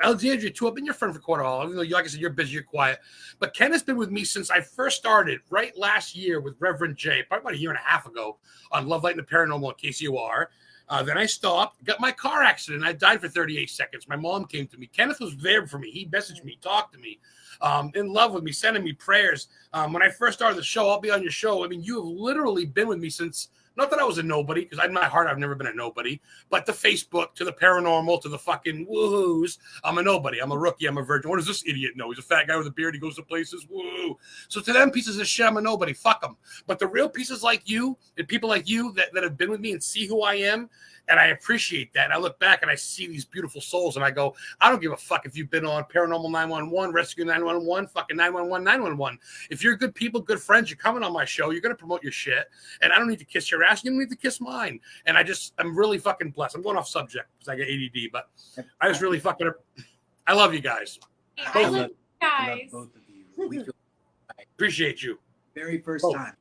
Alexandria too, I've been your friend for quite a while. Even though, like I said, you're busy, you're quiet. But Kenneth's been with me since I first started, right last year with Reverend J, probably about a year and a half ago, on Love, Light, and the Paranormal at KCOR. Then I stopped, got my car accident. I died for 38 seconds. My mom came to me. Kenneth was there for me. He messaged me, talked to me, in love with me, sending me prayers. When I first started the show, I'll be on your show. I mean, you have literally been with me since, not that I was a nobody, because in my heart, I've never been a nobody, but the Facebook, to the paranormal, to the fucking woohoos, I'm a nobody. I'm a rookie. I'm a virgin. What does this idiot know? He's a fat guy with a beard. He goes to places. Woo. So to them pieces of shit, I'm a nobody. Fuck them. But the real pieces like you and people like you that have been with me and see who I am, and I appreciate that. And I look back and I see these beautiful souls, and I go, I don't give a fuck if you've been on Paranormal 911, Rescue 911, fucking 911, 911. If you're good people, good friends, you're coming on my show, you're going to promote your shit. And I don't need to kiss your ass. You don't need to kiss mine. And I'm really fucking blessed. I'm going off subject because I get ADD, but I just really fucking, I love you guys. I love you I love guys. both of you. We feel Appreciate you. very first time,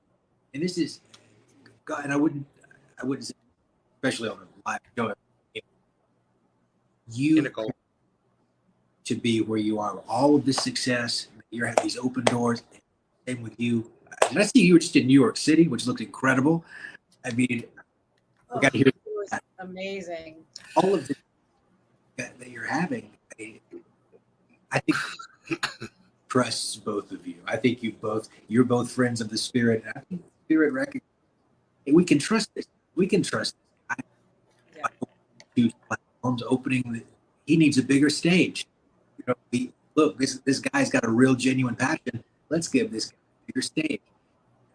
and this is, God, and I wouldn't say, especially on a live show, you to be where you are with all of this success. You have these open doors. Same with you. And I see you were just in New York City, which looked incredible. I mean, I got to hear It was amazing. all of the that you're having. I think trusts both of you. I think you're both friends of the spirit. I think the spirit recognizes, hey, we can trust this. We can trust this guy. Yeah. Huge platforms opening. He needs a bigger stage. Look, this guy's got a real genuine passion. Let's give this guy a bigger stage.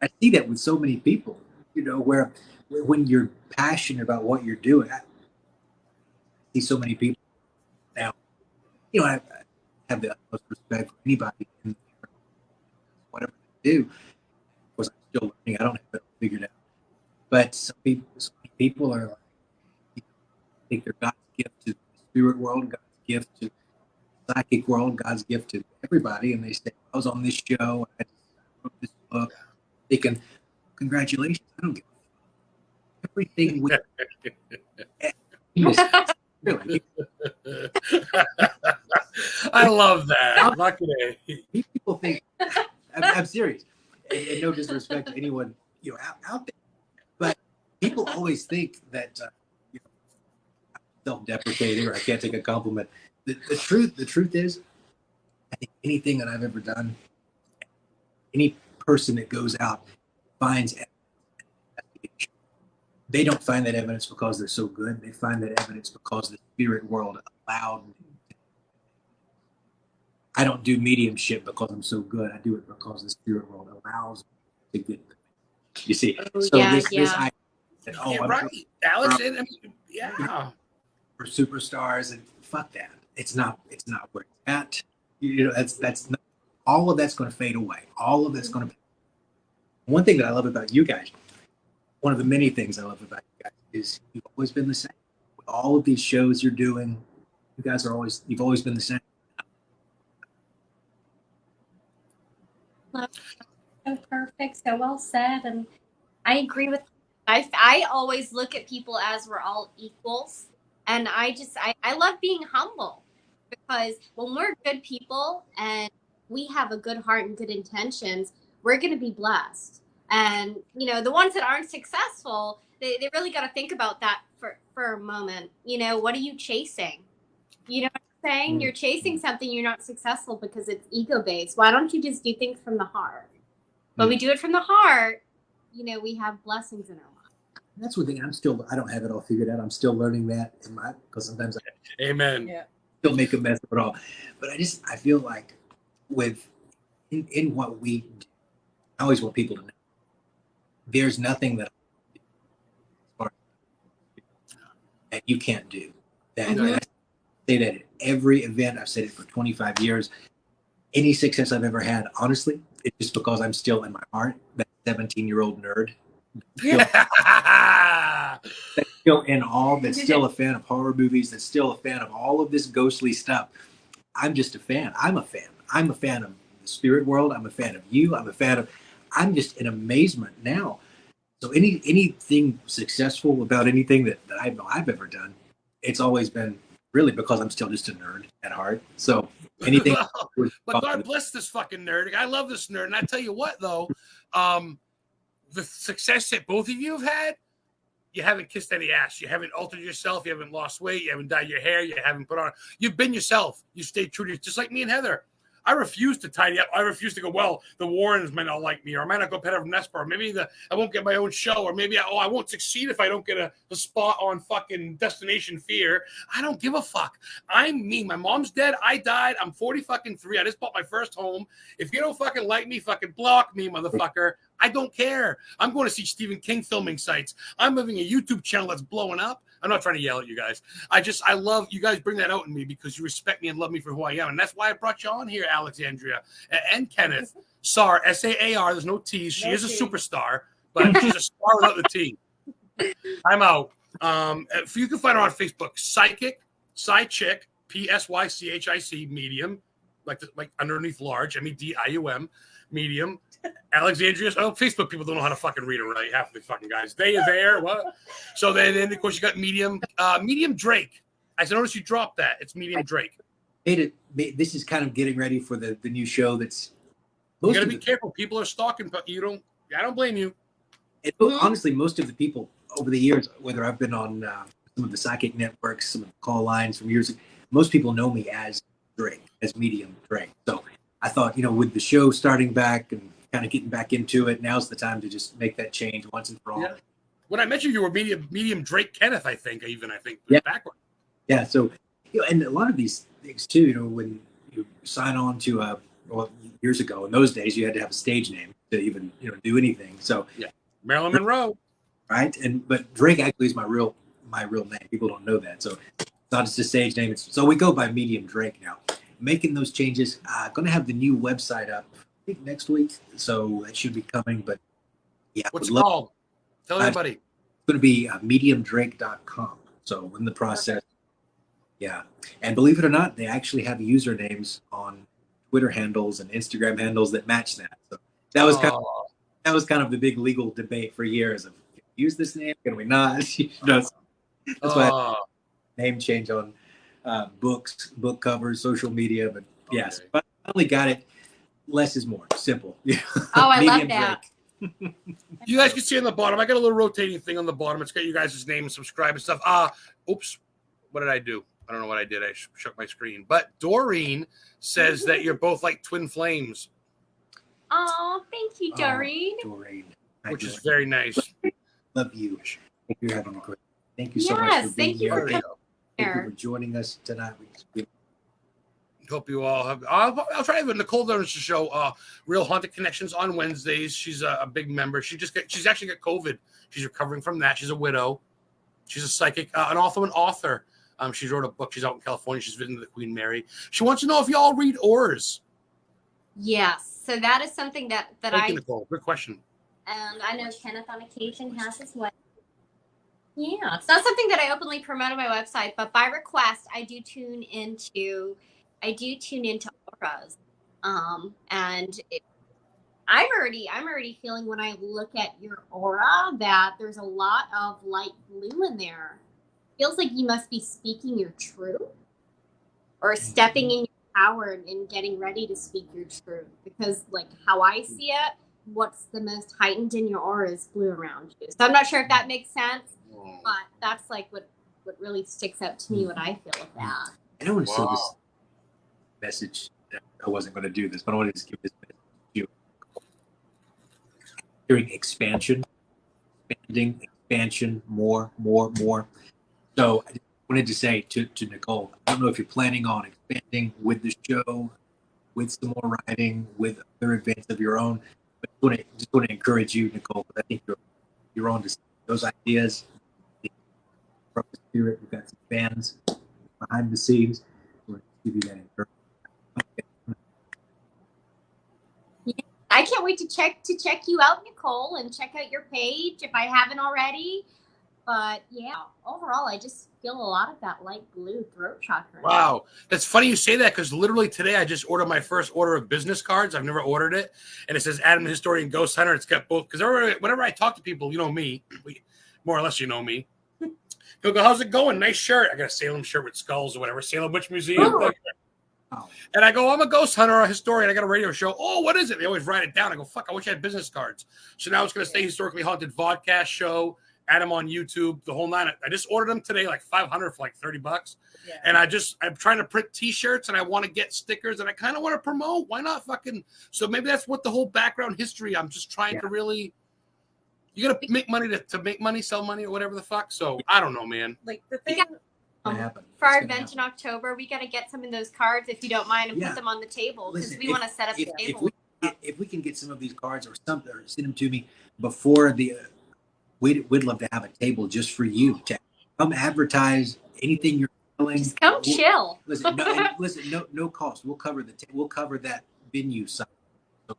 I see that with so many people, where when you're passionate about what you're doing, I see so many people now, I have the utmost respect for anybody in whatever they do. Of course, I'm still learning. I don't have it figured out. But some people are like, think they're God's gift to the spirit world, God's gift to the psychic world, God's gift to everybody. And they say, I was on this show, I wrote this book. They can, congratulations. I don't give a fuck. Everything we really. I love that. People think I'm serious, and no disrespect to anyone out there, but people always think that I'm self-deprecating or I can't take a compliment. The truth is, I think anything that I've ever done, any person that goes out finds evidence. They don't find that evidence because they're so good. They find that evidence because the spirit world allowed me. I don't do mediumship because I'm so good. I do it because the spirit world allows me to get. You see, Right, Alex. Yeah, for superstars, and fuck that. It's not where it's at. That's not all of that's going to fade away. All of that's going to. One thing that I love about you guys, one of the many things I love about you guys, is you've always been the same. With all of these shows you're doing, you've always been the same. So perfect, so well said, and I agree with. I always look at people as we're all equals, and I love being humble, because when we're good people and we have a good heart and good intentions, we're going to be blessed. And the ones that aren't successful, they really got to think about that for a moment. What are you chasing? You know what I'm saying? You're chasing something, you're not successful because it's ego based. Why don't you just do things from the heart? When we do it from the heart, we have blessings in our life. That's one thing I don't have it all figured out. I'm still learning that because sometimes Amen. Still make a mess of it all. But I feel like in what we do, I always want people to know there's nothing that you can't do. I say that at every event. I've said it for 25 years. Any success I've ever had, honestly, it's just because I'm still in my heart that 17-year-old nerd. That's still in awe, that's still a fan of horror movies, that's still a fan of all of this ghostly stuff. I'm just a fan. I'm a fan. I'm a fan of the spirit world. I'm a fan of you. I'm just in amazement now. So anything successful about anything that I know I've ever done, it's always been really because I'm still just a nerd at heart. So anything. But God bless this fucking nerd. I love this nerd. And I tell you what, though, the success that both of you have had, you haven't kissed any ass. You haven't altered yourself. You haven't lost weight. You haven't dyed your hair. You haven't put on. You've been yourself. You stayed true to you, just like me and Heather. I refuse to tidy up. I refuse to go, well, the Warrens might not like me, or I might not go Petter from Nespa, or maybe I won't get my own show, or maybe I won't succeed if I don't get a spot on fucking Destination Fear. I don't give a fuck. I'm me. My mom's dead. I died. I'm 43. I just bought my first home. If you don't fucking like me, fucking block me, motherfucker. I don't care. I'm going to see Stephen King filming sites. I'm having a YouTube channel that's blowing up. I'm not trying to yell at you guys. I love you guys bring that out in me because you respect me and love me for who I am. And that's why I brought you on here, Alexandria and Kenneth. SAAR, SAAR. There's no T's. She is a superstar, but she's a star without the T. I'm out. If you can find her on Facebook, Psychic, Psychic, medium, like underneath large, MEDIUM, medium. Alexandria. Oh, Facebook people don't know how to fucking read or write. Half of the fucking guys. They are there. What? So then, of course, you got medium Drake. I noticed you dropped that. It's medium Drake. This is kind of getting ready for the new show. That's you got to be careful. People are stalking, but I don't blame you. Honestly, most of the people over the years, whether I've been on some of the psychic networks, some of the call lines from years ago, most people know me as Drake, as medium Drake. So I thought, with the show starting back and kind of getting back into it, now's the time to just make that change once and for all. Yeah. When I mentioned you were medium Drake Kenneth, I think. Yeah. Backward. Yeah. So, and a lot of these things too, when you sign on to years ago, in those days, you had to have a stage name to even, do anything. So yeah, Marilyn Monroe. Right. But Drake actually is my real name. People don't know that. So it's not just a stage name. So we go by medium Drake now. Making those changes. Going to have the new website up, I think, next week. So that should be coming. But yeah. What's it called? Tell everybody. It's going to be mediumdrake.com. So in the process. Yeah. And believe it or not, they actually have usernames on Twitter handles and Instagram handles that match that. So that was kind of the big legal debate for years of, can we use this name? Can we not? That's why name change on books, book covers, social media. But yes, but I finally got it. Less is more. Simple. I love that. You guys can see on the bottom. I got a little rotating thing on the bottom. It's got you guys' name and subscribe and stuff. Oops. What did I do? I don't know what I did. I shook my screen. But Doreen says that you're both like twin flames. Oh, thank you, Doreen. Doreen. Which is very nice. Love you. Hope you're having a great. Thank you so much for being here. Thank you for joining us tonight. Hope you all have. I'll try to Nicole does the show. Real Haunted Connections on Wednesdays. She's a big member. She's actually got COVID. She's recovering from that. She's a widow. She's a psychic, and also an author. She wrote a book. She's out in California. She's visiting the Queen Mary. She wants to know if y'all read auras. Yes. So that is something that Thank you, Nicole. Good question. and I know Kenneth on occasion has his way. Yeah, it's not something that I openly promote on my website, but by request, I do tune into auras, and I'm already feeling when I look at your aura that there's a lot of light blue in there. Feels like you must be speaking your truth or stepping in your power and getting ready to speak your truth. Because like how I see it, what's the most heightened in your aura is blue around you. So I'm not sure if that makes sense, but that's like what really sticks out to me, what I feel with that. I want to say this message. I wasn't going to do this, but I wanted to give this message to you. Hearing expansion, expanding, expansion, more. So I just wanted to say to Nicole, I don't know if you're planning on expanding with the show, with some more writing, with other events of your own, but I just want to encourage you, Nicole, because I think you're on to those ideas. From the spirit, we've got some fans behind the scenes. We're going to give you that encouragement. I can't wait to check you out, Nicole, and check out your page if I haven't already. But yeah, overall, I just feel a lot of that light blue throat chakra. Wow, that's funny you say that because literally today I just ordered my first order of business cards. I've never ordered it, and it says Adam the Historian Ghost Hunter. It's got both because whenever I talk to people, you know me, more or less you know me. They'll go, "How's it going? Nice shirt." I got a Salem shirt with skulls or whatever, Salem Witch Museum. Oh. And I go, "I'm a ghost hunter, a historian. I got a radio show." "Oh, what is it?" They always write it down. I go, "Fuck, I wish I had business cards." So now it's going to stay Historically Haunted VODCAST show. Adam on YouTube, the whole nine. I just ordered them today, like 500 for like $30. Yeah. And I'm trying to print T-shirts and I want to get stickers and I kind of want to promote. Why not fucking? So maybe that's what the whole background history. I'm just trying to really. You got to make money to make money, sell money, or whatever the fuck. So I don't know, man. Like the thing. For our event in October, we got to get some of those cards if you don't mind and put them on the table because we want to set up the table. If we can get some of these cards or something, or send them to me before the. We'd love to have a table just for you to come advertise anything you're selling. Just come chill. Listen, no cost. We'll cover that venue side. So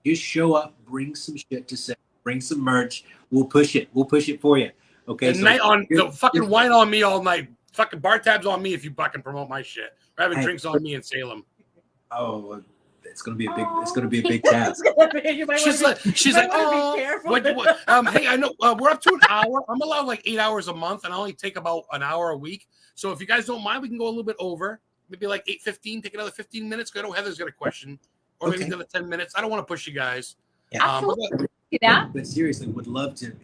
just show up, bring some shit to sell, bring some merch. We'll push it. We'll push it for you. Okay. So night on the fucking wine on me all night. Fucking bar tabs on me if you fucking promote my shit. We're having drinks on me in Salem. Oh. It's gonna be a big. It's gonna be a big task. She's like, oh, hey, I know we're up to an hour. I'm allowed like 8 hours a month, and I only take about an hour a week. So if you guys don't mind, we can go a little bit over. Maybe like 8:15. Take another 15 minutes. I know Heather's got a question, or maybe another 10 minutes. I don't want to push you guys. Yeah. But seriously, would love to.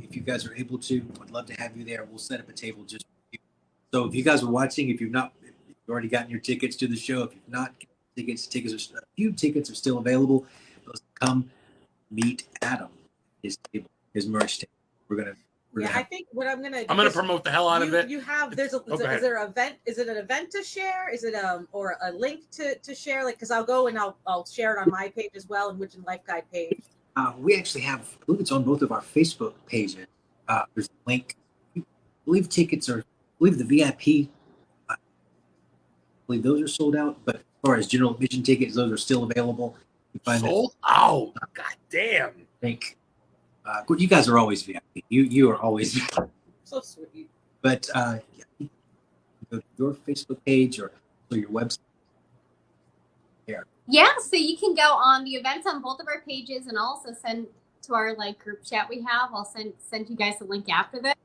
If you guys are able to, would love to have you there. We'll set up a table just for you. So if you guys are watching, if you've already gotten your tickets to the show, if you've not. A few tickets are still available. Come meet Adam, his table, his merch table. I think what I'm gonna promote the hell out of it. You have is there an event? Is it an event to share? Is it or a link to share? Like, because I'll go and I'll share it on my page as well and Witch and Life Guide page. We actually have. I believe it's on both of our Facebook pages. There's a link. I believe the VIP. I believe those are sold out, but. As far as general admission tickets, those are still available. Sold out? God damn. I think you guys are always VIP. You are always VIP. So sweet. But go to your Facebook page or your website. Yeah, so you can go on the events on both of our pages and also send to our group chat we have. I'll send you guys the link after this.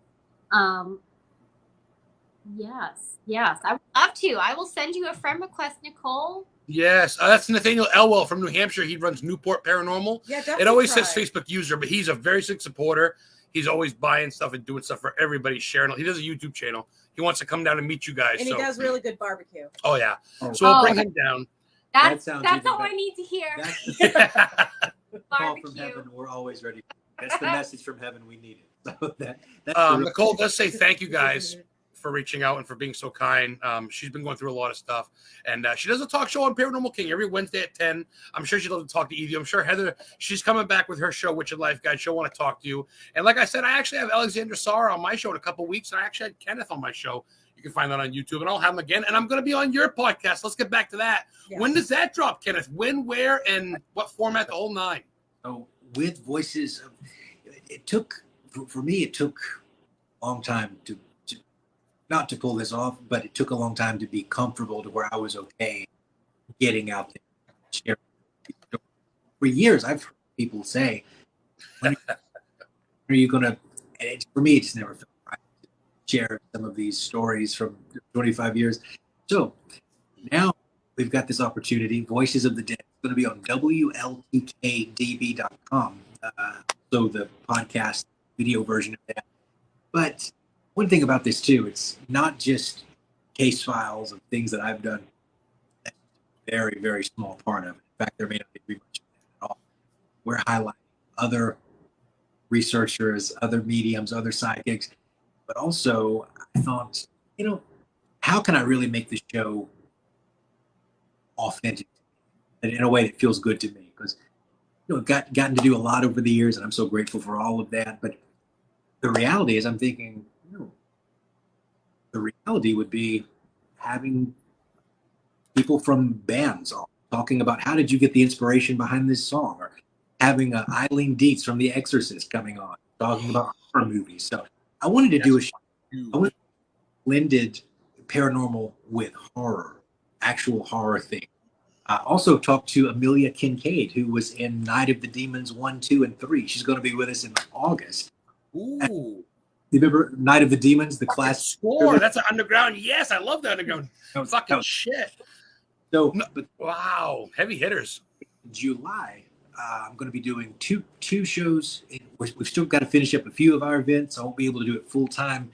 Yes, I would love to. I will send you a friend request, Nicole. Yes, that's Nathaniel Elwell from New Hampshire. He runs Newport Paranormal. Yeah, definitely. It always says Facebook user, but he's a very sick supporter. He's always buying stuff and doing stuff for everybody, sharing. He does a YouTube channel. He wants to come down and meet you guys. And he does really good barbecue. Oh, yeah. So we'll bring him down. That's all I need to hear. Call from heaven. We're always ready. That's the message from heaven. We need it. So that's Nicole does say thank you guys for reaching out and for being so kind. She's been going through a lot of stuff, and she does a talk show on Paranormal King every Wednesday at 10. I'm sure she'd love to talk to you. I'm sure Heather, she's coming back with her show, Witch and Life Guide. She'll want to talk to you. And like I said, I actually have Alexandria SAAR on my show in a couple of weeks, and I actually had Kenneth on my show You can find that on YouTube, and I'll have them again. And I'm going to be on your podcast. Let's get back to that. Yes. When does that drop, Kenneth? When, where, and what format? The whole nine. So with Voices, it took, for me, it took a long time to not to pull this off, but it took a long time to be comfortable to where I was okay getting out there. Sharing. For years, I've heard people say, when are you going to, for me, it just never felt right to share some of these stories from 25 years. So now we've got this opportunity, Voices of the Dead. It's going to be on WLTKDB.com. So the podcast video version of that. But one thing about this too, it's not just case files of things that I've done. That's a very, very small part of it. In fact, there may not be much of that at all. We're highlighting other researchers, other mediums, other psychics, but also I thought, how can I really make the show authentic and in a way that feels good to me? Because I've gotten to do a lot over the years, and I'm so grateful for all of that. But the reality is, I'm thinking, the reality would be having people from bands on, talking about how did you get the inspiration behind this song, or having Eileen Dietz from The Exorcist coming on, talking about horror movies. So I wanted to do a show. I wanted to blended paranormal with horror, actual horror thing. Also talked to Amelia Kincaid, who was in Night of the Demons 1, 2, and 3. She's going to be with us in August. Ooh. You remember Night of the Demons, the class score? That's an underground. Yes, I love the underground. Fucking shit. So, but wow, heavy hitters. In July, I'm going to be doing two shows. We've still got to finish up a few of our events. I won't be able to do it full time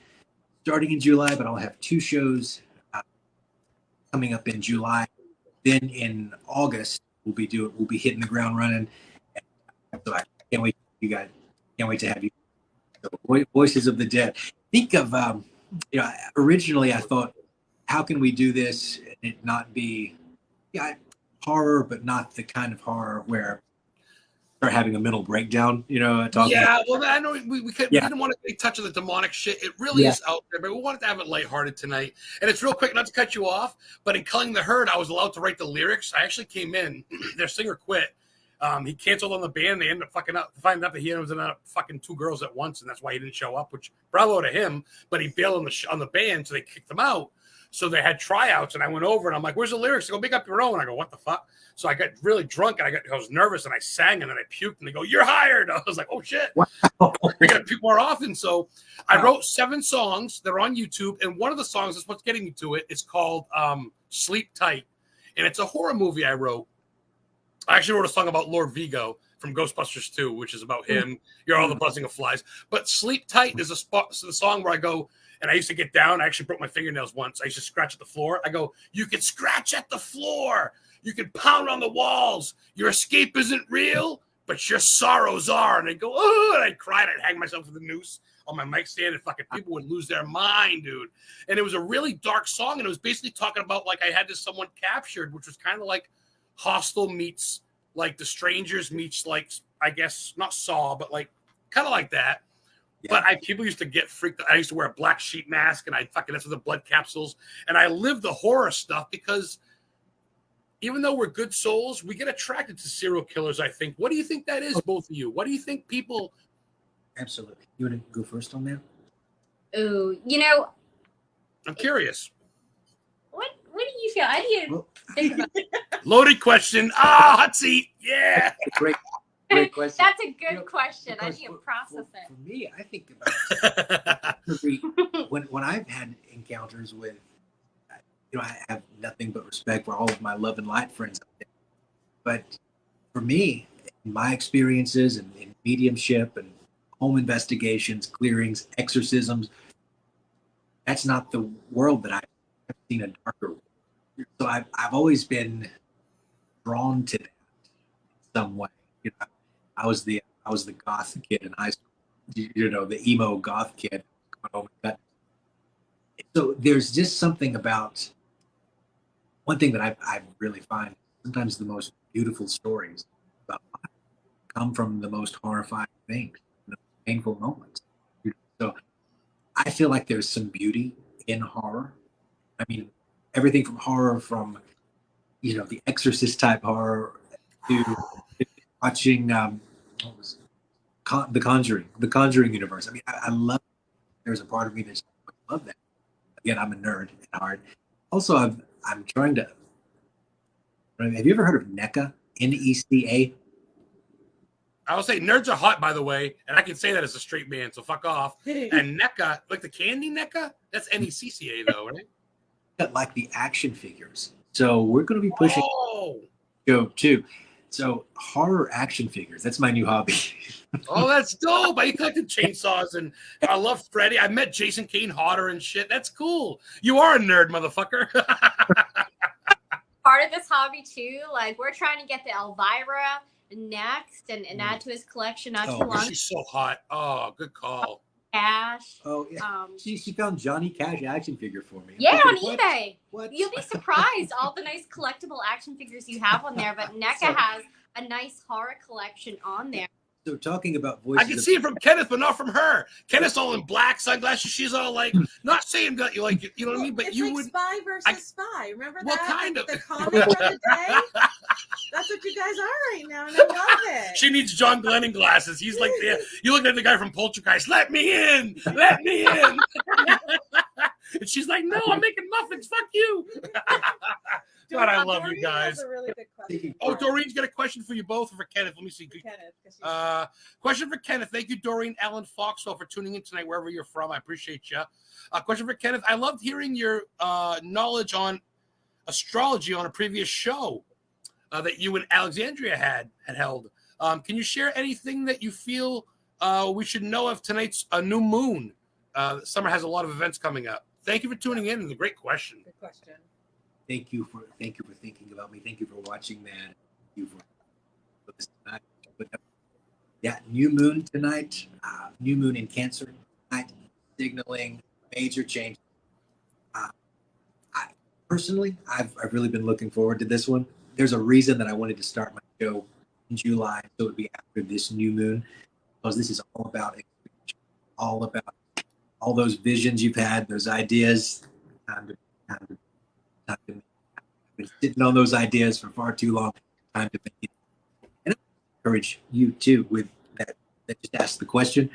starting in July, but I'll have 2 shows coming up in July. Then in August, we'll be hitting the ground running. So I can't wait. You guys can't wait to have you. So Voices of the Dead. Think of originally I thought, how can we do this and it not be horror, but not the kind of horror where start having a mental breakdown, Well, I know we didn't want to touch on the demonic shit. It really is out there, but we wanted to have it lighthearted tonight. And it's real quick, not to cut you off, but in Culling the Herd, I was allowed to write the lyrics. I actually came in, their singer quit. He canceled on the band. They ended up finding out that he was in fucking 2 girls at once, and that's why he didn't show up, which bravo to him, but he bailed on the band, so they kicked him out. So they had tryouts, and I went over, and I'm like, where's the lyrics? They go, make up your own. I go, what the fuck? So I got really drunk, and I was nervous, and I sang, and then I puked, and they go, you're hired. I was like, oh, shit. Wow. I got to puke more often. So I wrote 7 songs. They're on YouTube, and one of the songs is what's getting me to it. It's called Sleep Tight, and it's a horror movie I wrote. I actually wrote a song about Lord Vigo from Ghostbusters 2, which is about him. You're all the buzzing of flies. But Sleep Tight is the song where I go, and I used to get down. I actually broke my fingernails once. I used to scratch at the floor. I go, you can scratch at the floor. You can pound on the walls. Your escape isn't real, but your sorrows are. And I go, oh, and I cried. I'd hang myself with a noose on my mic stand, and fucking people would lose their mind, dude. And it was a really dark song, and it was basically talking about like I had this someone captured, which was kind of like Hostel meets like The Strangers meets like, I guess not Saw, but like kind of like that. Yeah. But people used to get freaked. I used to wear a black sheet mask, and that's with the blood capsules. And I lived the horror stuff because even though we're good souls, we get attracted to serial killers, I think. What do you think that is, both of you? What do you think people... Absolutely. You want to go first on that? Oh, I'm curious. What do you feel? I need to think about it. Loaded question. Hot seat. Yeah. Great question. That's a good question. I need to process it. For me, I think about when I've had encounters with, I have nothing but respect for all of my love and light friends out there. But for me, in my experiences in mediumship and home investigations, clearings, exorcisms, that's not the world that I've seen a darker world. So I've always been drawn to that in some way. I was the goth kid in high school. The emo goth kid. So there's just something about one thing that I really find sometimes the most beautiful stories about life come from the most horrifying things, the most painful moments. So I feel like there's some beauty in horror. I mean, everything from horror, from the Exorcist type horror, to watching what was the Conjuring universe. I mean, I love. There's a part of me that I love that. Again, I'm a nerd at heart. Also, I'm trying to. Have you ever heard of NECA? NECA? I will say nerds are hot, by the way, and I can say that as a straight man, so fuck off. And NECA, like the candy NECA, that's NECCA though, right? Like the action figures. So we're going to be pushing show too. So horror action figures. That's my new hobby. Oh, that's dope. I collected chainsaws, and I love Freddy. I met Jason Kane Hodder and shit. That's cool. You are a nerd, motherfucker. Part of this hobby too, like we're trying to get the Elvira next and add to his collection not too long. She's so hot. Oh, good call. Cash. Oh, yeah. She found Johnny Cash action figure for me. Yeah, on eBay. What? You'll be surprised all the nice collectible action figures you have on there. But NECA has a nice horror collection on there. So talking about voices, I can see it from Kenneth, but not from her. Kenneth's all in black sunglasses. She's all like, not saying that you like, you know what I mean? But it's you like would. Spy versus Spy. Remember that? What kind of the comic from the day? That's what you guys are right now, and I love it. She needs John Glennon glasses. He's like, you look at the guy from Poltergeist. Let me in. Let me in. And she's like, no, I'm making muffins. Fuck you. God, I love you guys. A really good question. Oh, Doreen's got a question for you both, or for Kenneth. Let me see. Kenneth, question for Kenneth. Thank you, Doreen Ellen Foxwell, for tuning in tonight, wherever you're from. I appreciate you. Question for Kenneth. I loved hearing your knowledge on astrology on a previous show that you and Alexandria had held. Can you share anything that you feel we should know of tonight's new moon? Summer has a lot of events coming up. Thank you for tuning in. It's a great question. Good question. Thank you for thinking about me. Thank you for watching that. Thank you for this tonight. But, yeah, new moon tonight. New moon in Cancer tonight, signaling major change. I've really been looking forward to this one. There's a reason that I wanted to start my show in July, so it would be after this new moon, because this is all about all those visions you've had, those ideas. I've been sitting on those ideas for far too long. Time to make it. And I encourage you too with that just asked the question.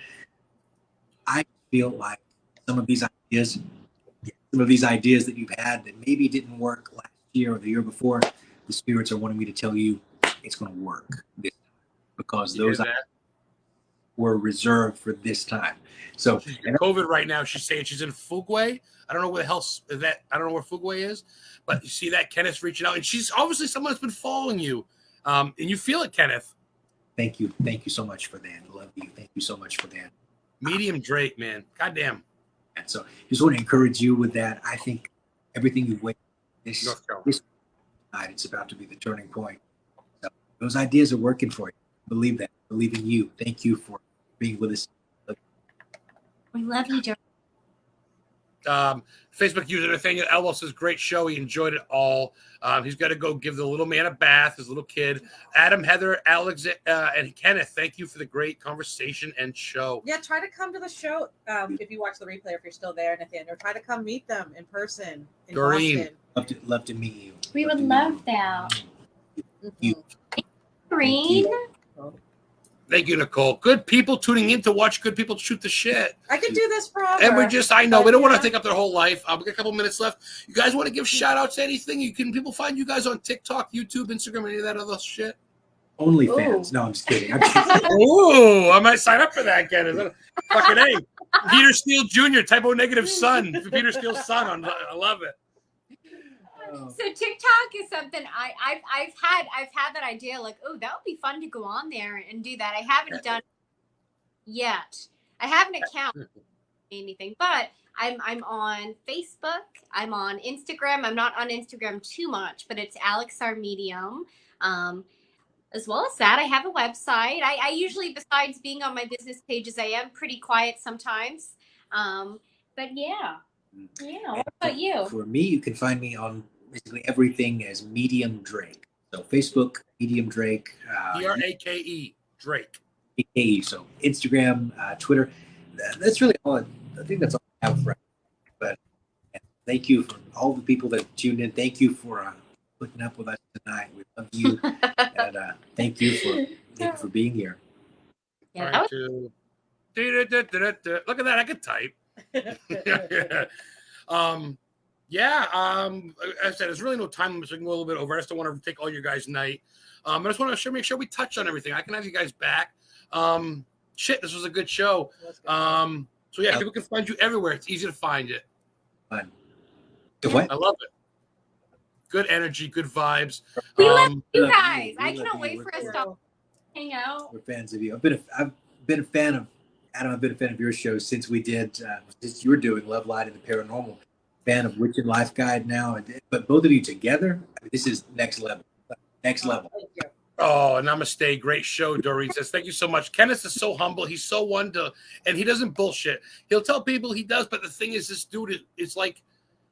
I feel like some of these ideas that you've had that maybe didn't work last year or the year before, the spirits are wanting me to tell you it's going to work this time, because those were reserved for this time. So she's in COVID right now. She's saying she's in Fuguay. I don't know where the hell that. I don't know where Fuguay is, but you see that Kenneth's reaching out, and she's obviously someone that's been following you, and you feel it, Kenneth. Thank you so much for that. I love you. Thank you so much for that. Medium Drake, man. Goddamn. And so, just want to encourage you with that. I think everything you've waited this night, it's about to be the turning point. So those ideas are working for you. Believe that. Believe in you. Thank you for being with us. We love you, Joe. Facebook user Nathaniel Elwell says, great show. He enjoyed it all. He's got to go give the little man a bath, his little kid. Adam, Heather, Alex, and Kenneth, thank you for the great conversation and show. Yeah, try to come to the show if you watch the replay, if you're still there, Nathaniel. Try to come meet them in person in Doreen. Boston. Love to meet you. We would love that. You. Doreen. Thank you, Nicole. Good people tuning in to watch good people shoot the shit. I could do this forever. And I know, we don't want to take up their whole life. We got a couple minutes left. You guys want to give shout outs to anything? People find you guys on TikTok, YouTube, Instagram, any of that other shit? OnlyFans. No, I'm just kidding. Ooh, I might sign up for that again. Fucking A. Peter Steele Jr., typo negative son. Peter Steele's son. I love it. So TikTok is something I've had that idea, like, oh, that would be fun to go on there and do that. I haven't done it yet. I have an account, anything, but I'm on Facebook. I'm on Instagram. I'm not on Instagram too much, but it's ALEXANDRIA Medium. As well as that, I have a website. I usually, besides being on my business pages, I am pretty quiet sometimes. But yeah. Yeah. What about you? For me, you can find me on basically everything as Medium Drake. So Facebook, Medium Drake. DRAKE, Drake. AKE. So Instagram, Twitter. That's really all. I think that's all I have right now. But Thank you for all the people that tuned in. Thank you for putting up with us tonight. We love you, and thank you for being here. Yeah, Trying to look at that. I could type. As I said, there's really no time limit, so we can go a little bit over. I just don't want to take all your guys' night. I just want to make sure we touch on everything. I can have you guys back. This was a good show. So yeah, people can find you everywhere. It's easy to find it. Fun. What? I love it. Good energy, good vibes. we love you love guys. you. I We love cannot you. wait We're for us cool. to hang out. We're fans of you. I've been a fan of Adam. I've been a fan of your show since we did since you were doing Love Light and the Paranormal. Fan of Witch and Life Guide now, but both of you together, this is next level. Next level. Thank you. Oh, namaste. Great show, Doreen says. Thank you so much. Kenneth is so humble. He's so one to, and he doesn't bullshit. He'll tell people he does, but the thing is, this dude is like,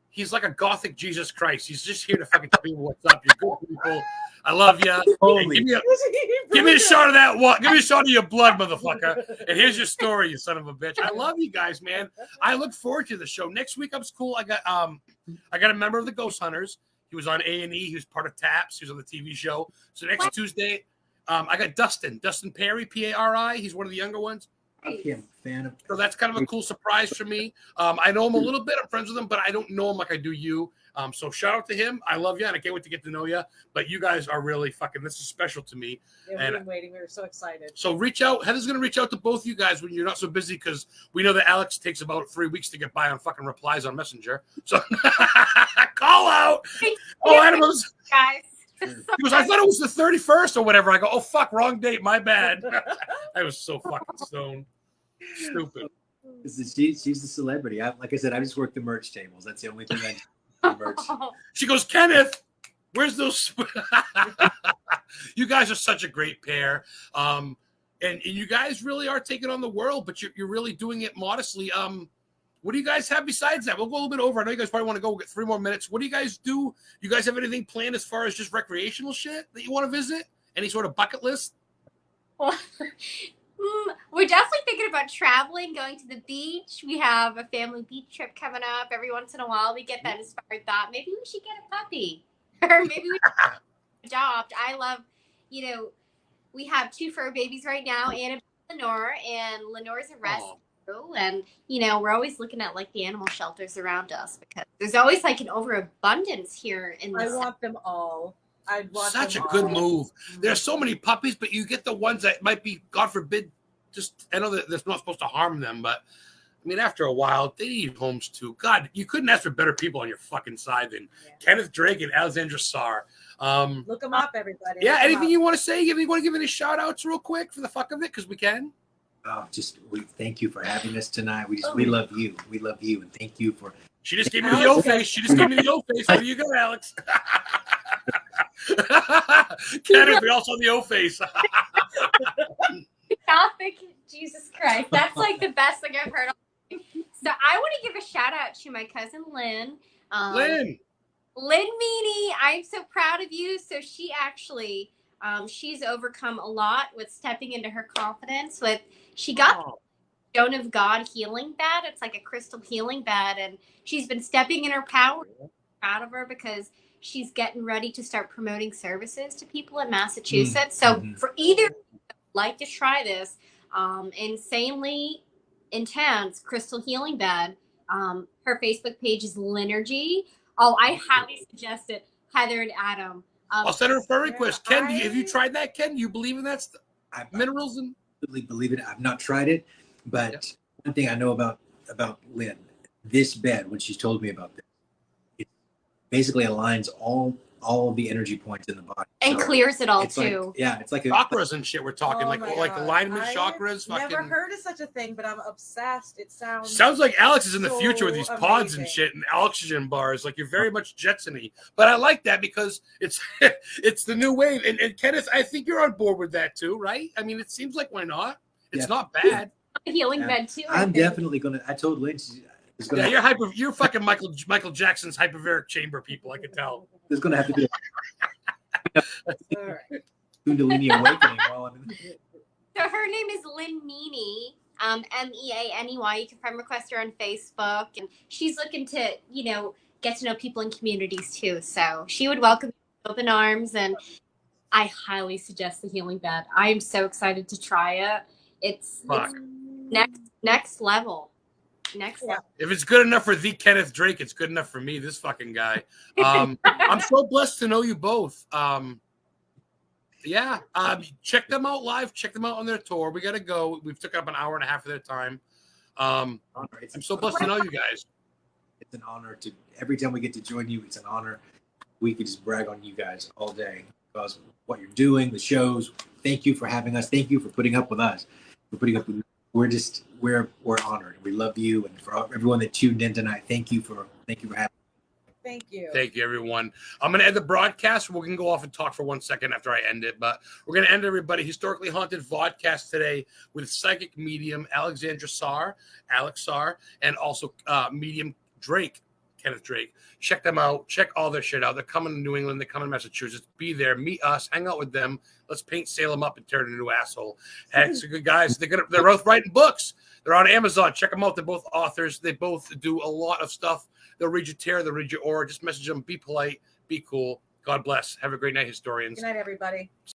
he's like a gothic Jesus Christ. He's just here to fucking tell people what's up. You're good people. I love you. Holy. Give me a shot of that. What? Give me a shot of your blood, motherfucker. And here's your story, you son of a bitch. I love you guys, man. I look forward to the show. Next week, I'm cool. I got a member of the Ghost Hunters. He was on A&E. He was part of TAPS. He was on the TV show. So next Tuesday, I got Dustin Perry, Pari. He's one of the younger ones. Okay, I'm a fan of. So that's kind of a cool surprise for me. I know him a little bit. I'm friends with him, but I don't know him like I do you. So shout out to him. I love you, and I can't wait to get to know you. But you guys are really fucking, this is special to me. Yeah, And we've been waiting. We were so excited. so reach out. Heather's going to reach out to both you guys when you're not so busy, because we know that Alex takes about 3 weeks to get by on fucking replies on Messenger. So call out. Oh, Adam was, Guys. he goes, I thought it was the 31st or whatever. I go, oh, fuck, wrong date. My bad. I was so fucking stoned. Stupid. She's the celebrity. Like I said, I just work the merch tables. That's the only thing I do. Merch. She goes, Kenneth, where's those? You guys are such a great pair. And you guys really are taking on the world, but you're really doing it modestly. What do you guys have besides that? We'll go a little bit over. I know you guys probably want to go. We'll get 3 more minutes. What do you guys do? You guys have anything planned as far as just recreational shit that you want to visit? Any sort of bucket list? Well, we're definitely thinking about traveling, going to the beach. We have a family beach trip coming up. Every once in a while, we get that inspired thought. Maybe we should get a puppy, or maybe we should adopt. I love, we have 2 fur babies right now, Annabelle and Lenore, and Lenore's a rescue. And, we're always looking at like the animal shelters around us because there's always like an overabundance here in the I want them all. I want Such a them good all. move. There's so many puppies, but you get the ones that might be, God forbid, I know that that's not supposed to harm them, but I mean, after a while, they need homes too. God, you couldn't ask for better people on your fucking side than Kenneth Drake and Alexandria SAAR. Look them up, everybody. Yeah, Look 'em anything up. you want to say? You want to give any shout outs real quick for the fuck of it? Because we can. We thank you for having us tonight. We love you. We love you, and thank you for. She just gave me the O face. She just gave me the O face. There you go, Alex. Kenneth, we all saw the O face. Gothic, Jesus Christ. That's like the best thing I've heard. So I want to give a shout out to my cousin Lynn. Lynn Meany, I'm so proud of you. So she actually, she's overcome a lot with stepping into her confidence. She got the Stone of God healing bed. It's like a crystal healing bed, and she's been stepping in her power. I'm proud of her because she's getting ready to start promoting services to people in Massachusetts. So for either of you who would like to try this insanely intense crystal healing bed, her Facebook page is Linergy. I highly suggest it. Heather and Adam. I'll send her a friend request. Ken, have you tried that? Ken, do you believe in that stuff? Minerals and. I believe it. I've not tried it, but one thing I know about Lynn, this bed, when she's told me about this, it basically aligns all of the energy points in the body and clears it all it's too. Like, it's like a chakras and shit. We're talking like God. alignment I've chakras. Never heard of such a thing, but I'm obsessed. It sounds like Alex is in the so future with these pods and amazing. shit and oxygen bars. Like you're very much Jetsony. But I like that because it's it's the new wave. And Kenneth, I think you're on board with that too, right? I mean, it seems like why not? It's not bad. A healing bed too. I'm definitely gonna. I told Lynn she's gonna. Yeah, you're fucking Michael Jackson's hyperbaric chamber people. I can tell. There's gonna have to be all right. Kundalini awakening while I'm in. So her name is Lynn Meany, Meaney. You can friend request her on Facebook, and she's looking to, get to know people in communities too. So she would welcome you with open arms, and I highly suggest the healing bed. I am so excited to try it. It's next level. Next level. If it's good enough for the Kenneth Drake, it's good enough for me. This fucking guy. I'm so blessed to know you both. Yeah. Check them out live. Check them out on their tour. We got to go. We've took up an hour and a half of their time. I'm so blessed to know you guys. It's an honor to every time we get to join you. It's an honor. We could just brag on you guys all day because what you're doing, the shows. Thank you for having us. Thank you for putting up with us. For putting up with. We're honored. We love you, and for everyone that tuned in tonight. Thank you for having. Thank you. Thank you, everyone. I'm going to end the broadcast. We're going to go off and talk for 1 second after I end it. But we're going to end everybody Historically Haunted VODCAST today with psychic medium Alexandria SAAR, Alex SAAR, and also medium Drake, Kenneth Drake. Check them out. Check all their shit out. They're coming to New England. They're coming to Massachusetts. Be there. Meet us. Hang out with them. Let's paint Salem up and turn it into an asshole. Hey, it's good guys. They're both writing books. They're on Amazon. Check them out. They're both authors. They both do a lot of stuff. They'll read your tarot. They'll read your aura. Just message them. Be polite. Be cool. God bless. Have a great night, historians. Good night, everybody.